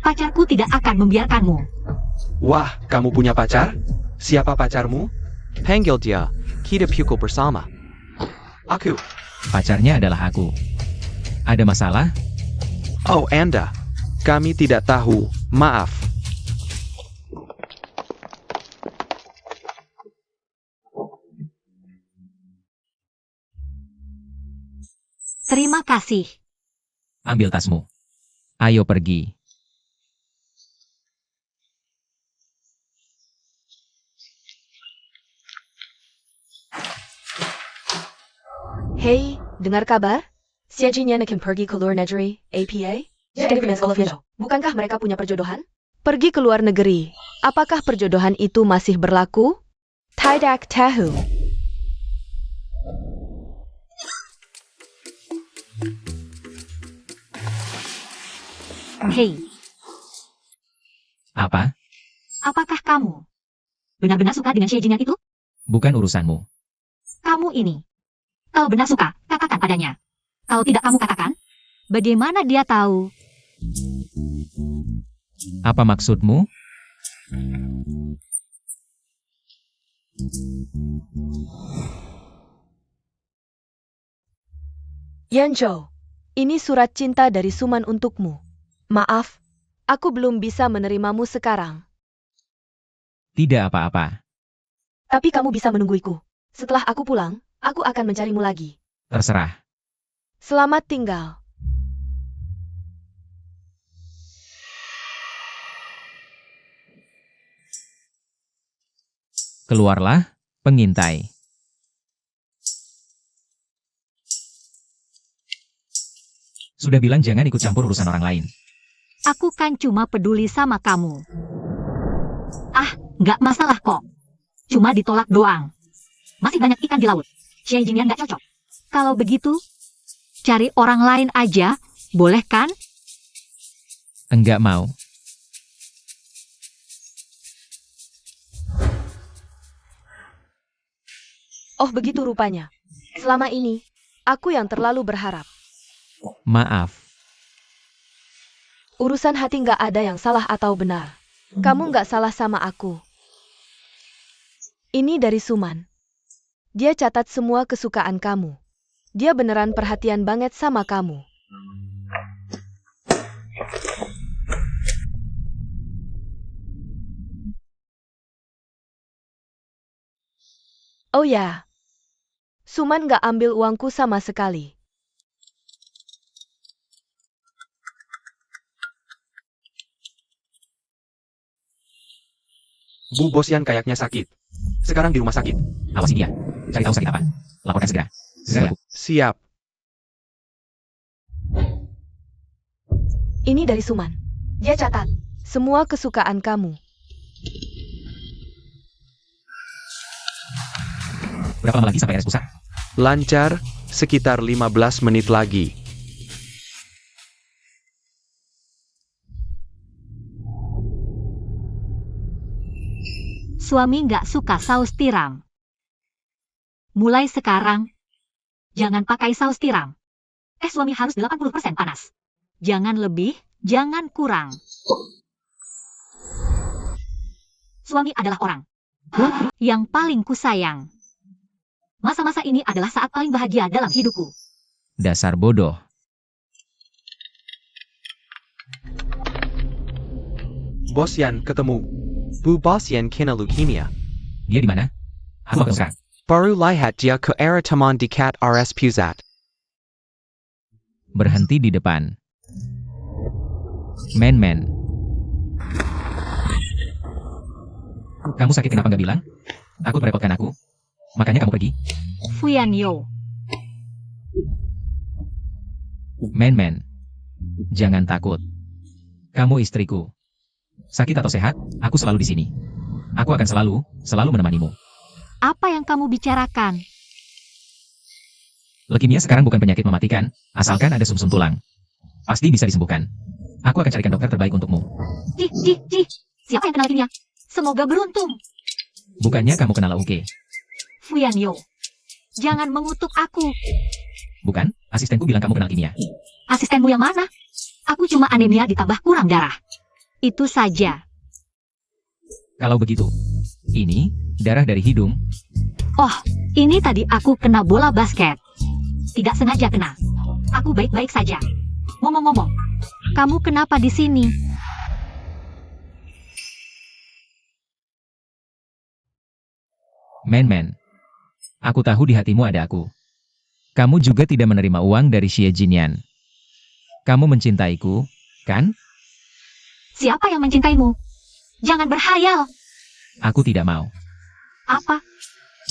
Pacarku tidak akan membiarkanmu. Wah, kamu punya pacar? Siapa pacarmu? Panggil dia, kita pukul bersama. Aku. Pacarnya adalah aku. Ada masalah? Oh, Anda. Kami tidak tahu, maaf. Terima kasih. Ambil tasmu. Ayo pergi. Hei, dengar kabar? Siajinya akan pergi ke luar negeri, APA? Bukankah mereka punya perjodohan? Pergi ke luar negeri. Apakah perjodohan itu masih berlaku? Tidak tahu. Hei, Apa? Apakah kamu benar-benar suka dengan Xie Jinyan itu? Bukan urusanmu. Kamu ini. Kalau benar suka, katakan padanya. Kalau tidak kamu katakan, bagaimana dia tahu? Apa maksudmu? Yanzhou, ini surat cinta dari Suman untukmu. Maaf, aku belum bisa menerimamu sekarang. Tidak apa-apa. Tapi kamu bisa menungguiku. Setelah aku pulang, aku akan mencarimu lagi. Terserah. Selamat tinggal. Keluarlah, pengintai. Sudah bilang jangan ikut campur urusan orang lain. Aku kan cuma peduli sama kamu. Ah, nggak masalah kok. Cuma ditolak doang. Masih banyak ikan di laut. Xie Jinyan nggak cocok. Kalau begitu, cari orang lain aja, boleh kan? Enggak mau. Oh begitu rupanya. Selama ini, aku yang terlalu berharap. Maaf. Urusan hati nggak ada yang salah atau benar. Kamu nggak salah sama aku. Ini dari Suman. Dia catat semua kesukaan kamu. Dia beneran perhatian banget sama kamu. Oh ya, Suman nggak ambil uangku sama sekali. Bu Bosyan kayaknya sakit. Sekarang di rumah sakit. Awasi dia. Cari tahu sakit apa. Laporkan segera. Segera. Siap. Ini dari Suman. Dia catat semua kesukaan kamu. Berapa lama lagi sampai RS pusat? Lancar, sekitar 15 menit lagi. Suami nggak suka saus tiram. Mulai sekarang, jangan pakai saus tiram. Suami harus 80% panas. Jangan lebih, jangan kurang. Suami adalah orang yang paling kusayang. Masa-masa ini adalah saat paling bahagia dalam hidupku. Dasar bodoh. Bosyan ketemu. Bu Bosyan kena leukemia. Dia di mana? Aku akan sekarang. Baru lihat dia ke arah taman dekat RS Pusat. Berhenti di depan. Men. Kamu sakit kenapa nggak bilang? Takut merepotkan aku. Makanya kamu pergi. Fuyanyo. Men. Jangan takut. Kamu istriku. Sakit atau sehat, aku selalu di sini. Aku akan selalu menemanimu. Apa yang kamu bicarakan? Leukemia sekarang bukan penyakit mematikan, asalkan ada sumsum tulang. Pasti bisa disembuhkan. Aku akan carikan dokter terbaik untukmu. Cih. Siapa yang kenal leukemia? Semoga beruntung. Bukannya kamu kenal Uke? Fuyanyo. Jangan mengutuk aku. Bukan, asistenku bilang kamu kenal kimia. Asistenmu yang mana? Aku cuma anemia ditambah kurang darah. Itu saja. Kalau begitu, ini darah dari hidung. Oh, ini tadi aku kena bola basket. Tidak sengaja kena. Aku baik-baik saja. Ngomong-ngomong, kamu kenapa di sini? Men. Aku tahu di hatimu ada aku. Kamu juga tidak menerima uang dari Xie Jinyan. Kamu mencintaiku, kan? Siapa yang mencintaimu? Jangan berhayal. Aku tidak mau. Apa?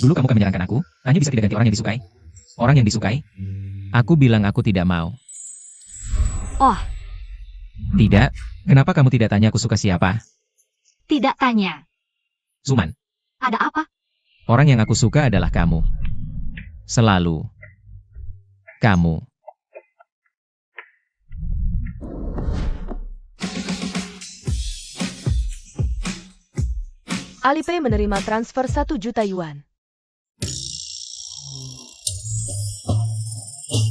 Dulu kamu kan menyarankan aku, hanya bisa tidak ganti orang yang disukai. Orang yang disukai? Aku bilang aku tidak mau. Oh, Tidak, kenapa kamu tidak tanya aku suka siapa? tidak tanya. Suman, Ada apa? orang yang aku suka adalah kamu. Selalu. Kamu. Alipay menerima transfer 1 juta yuan.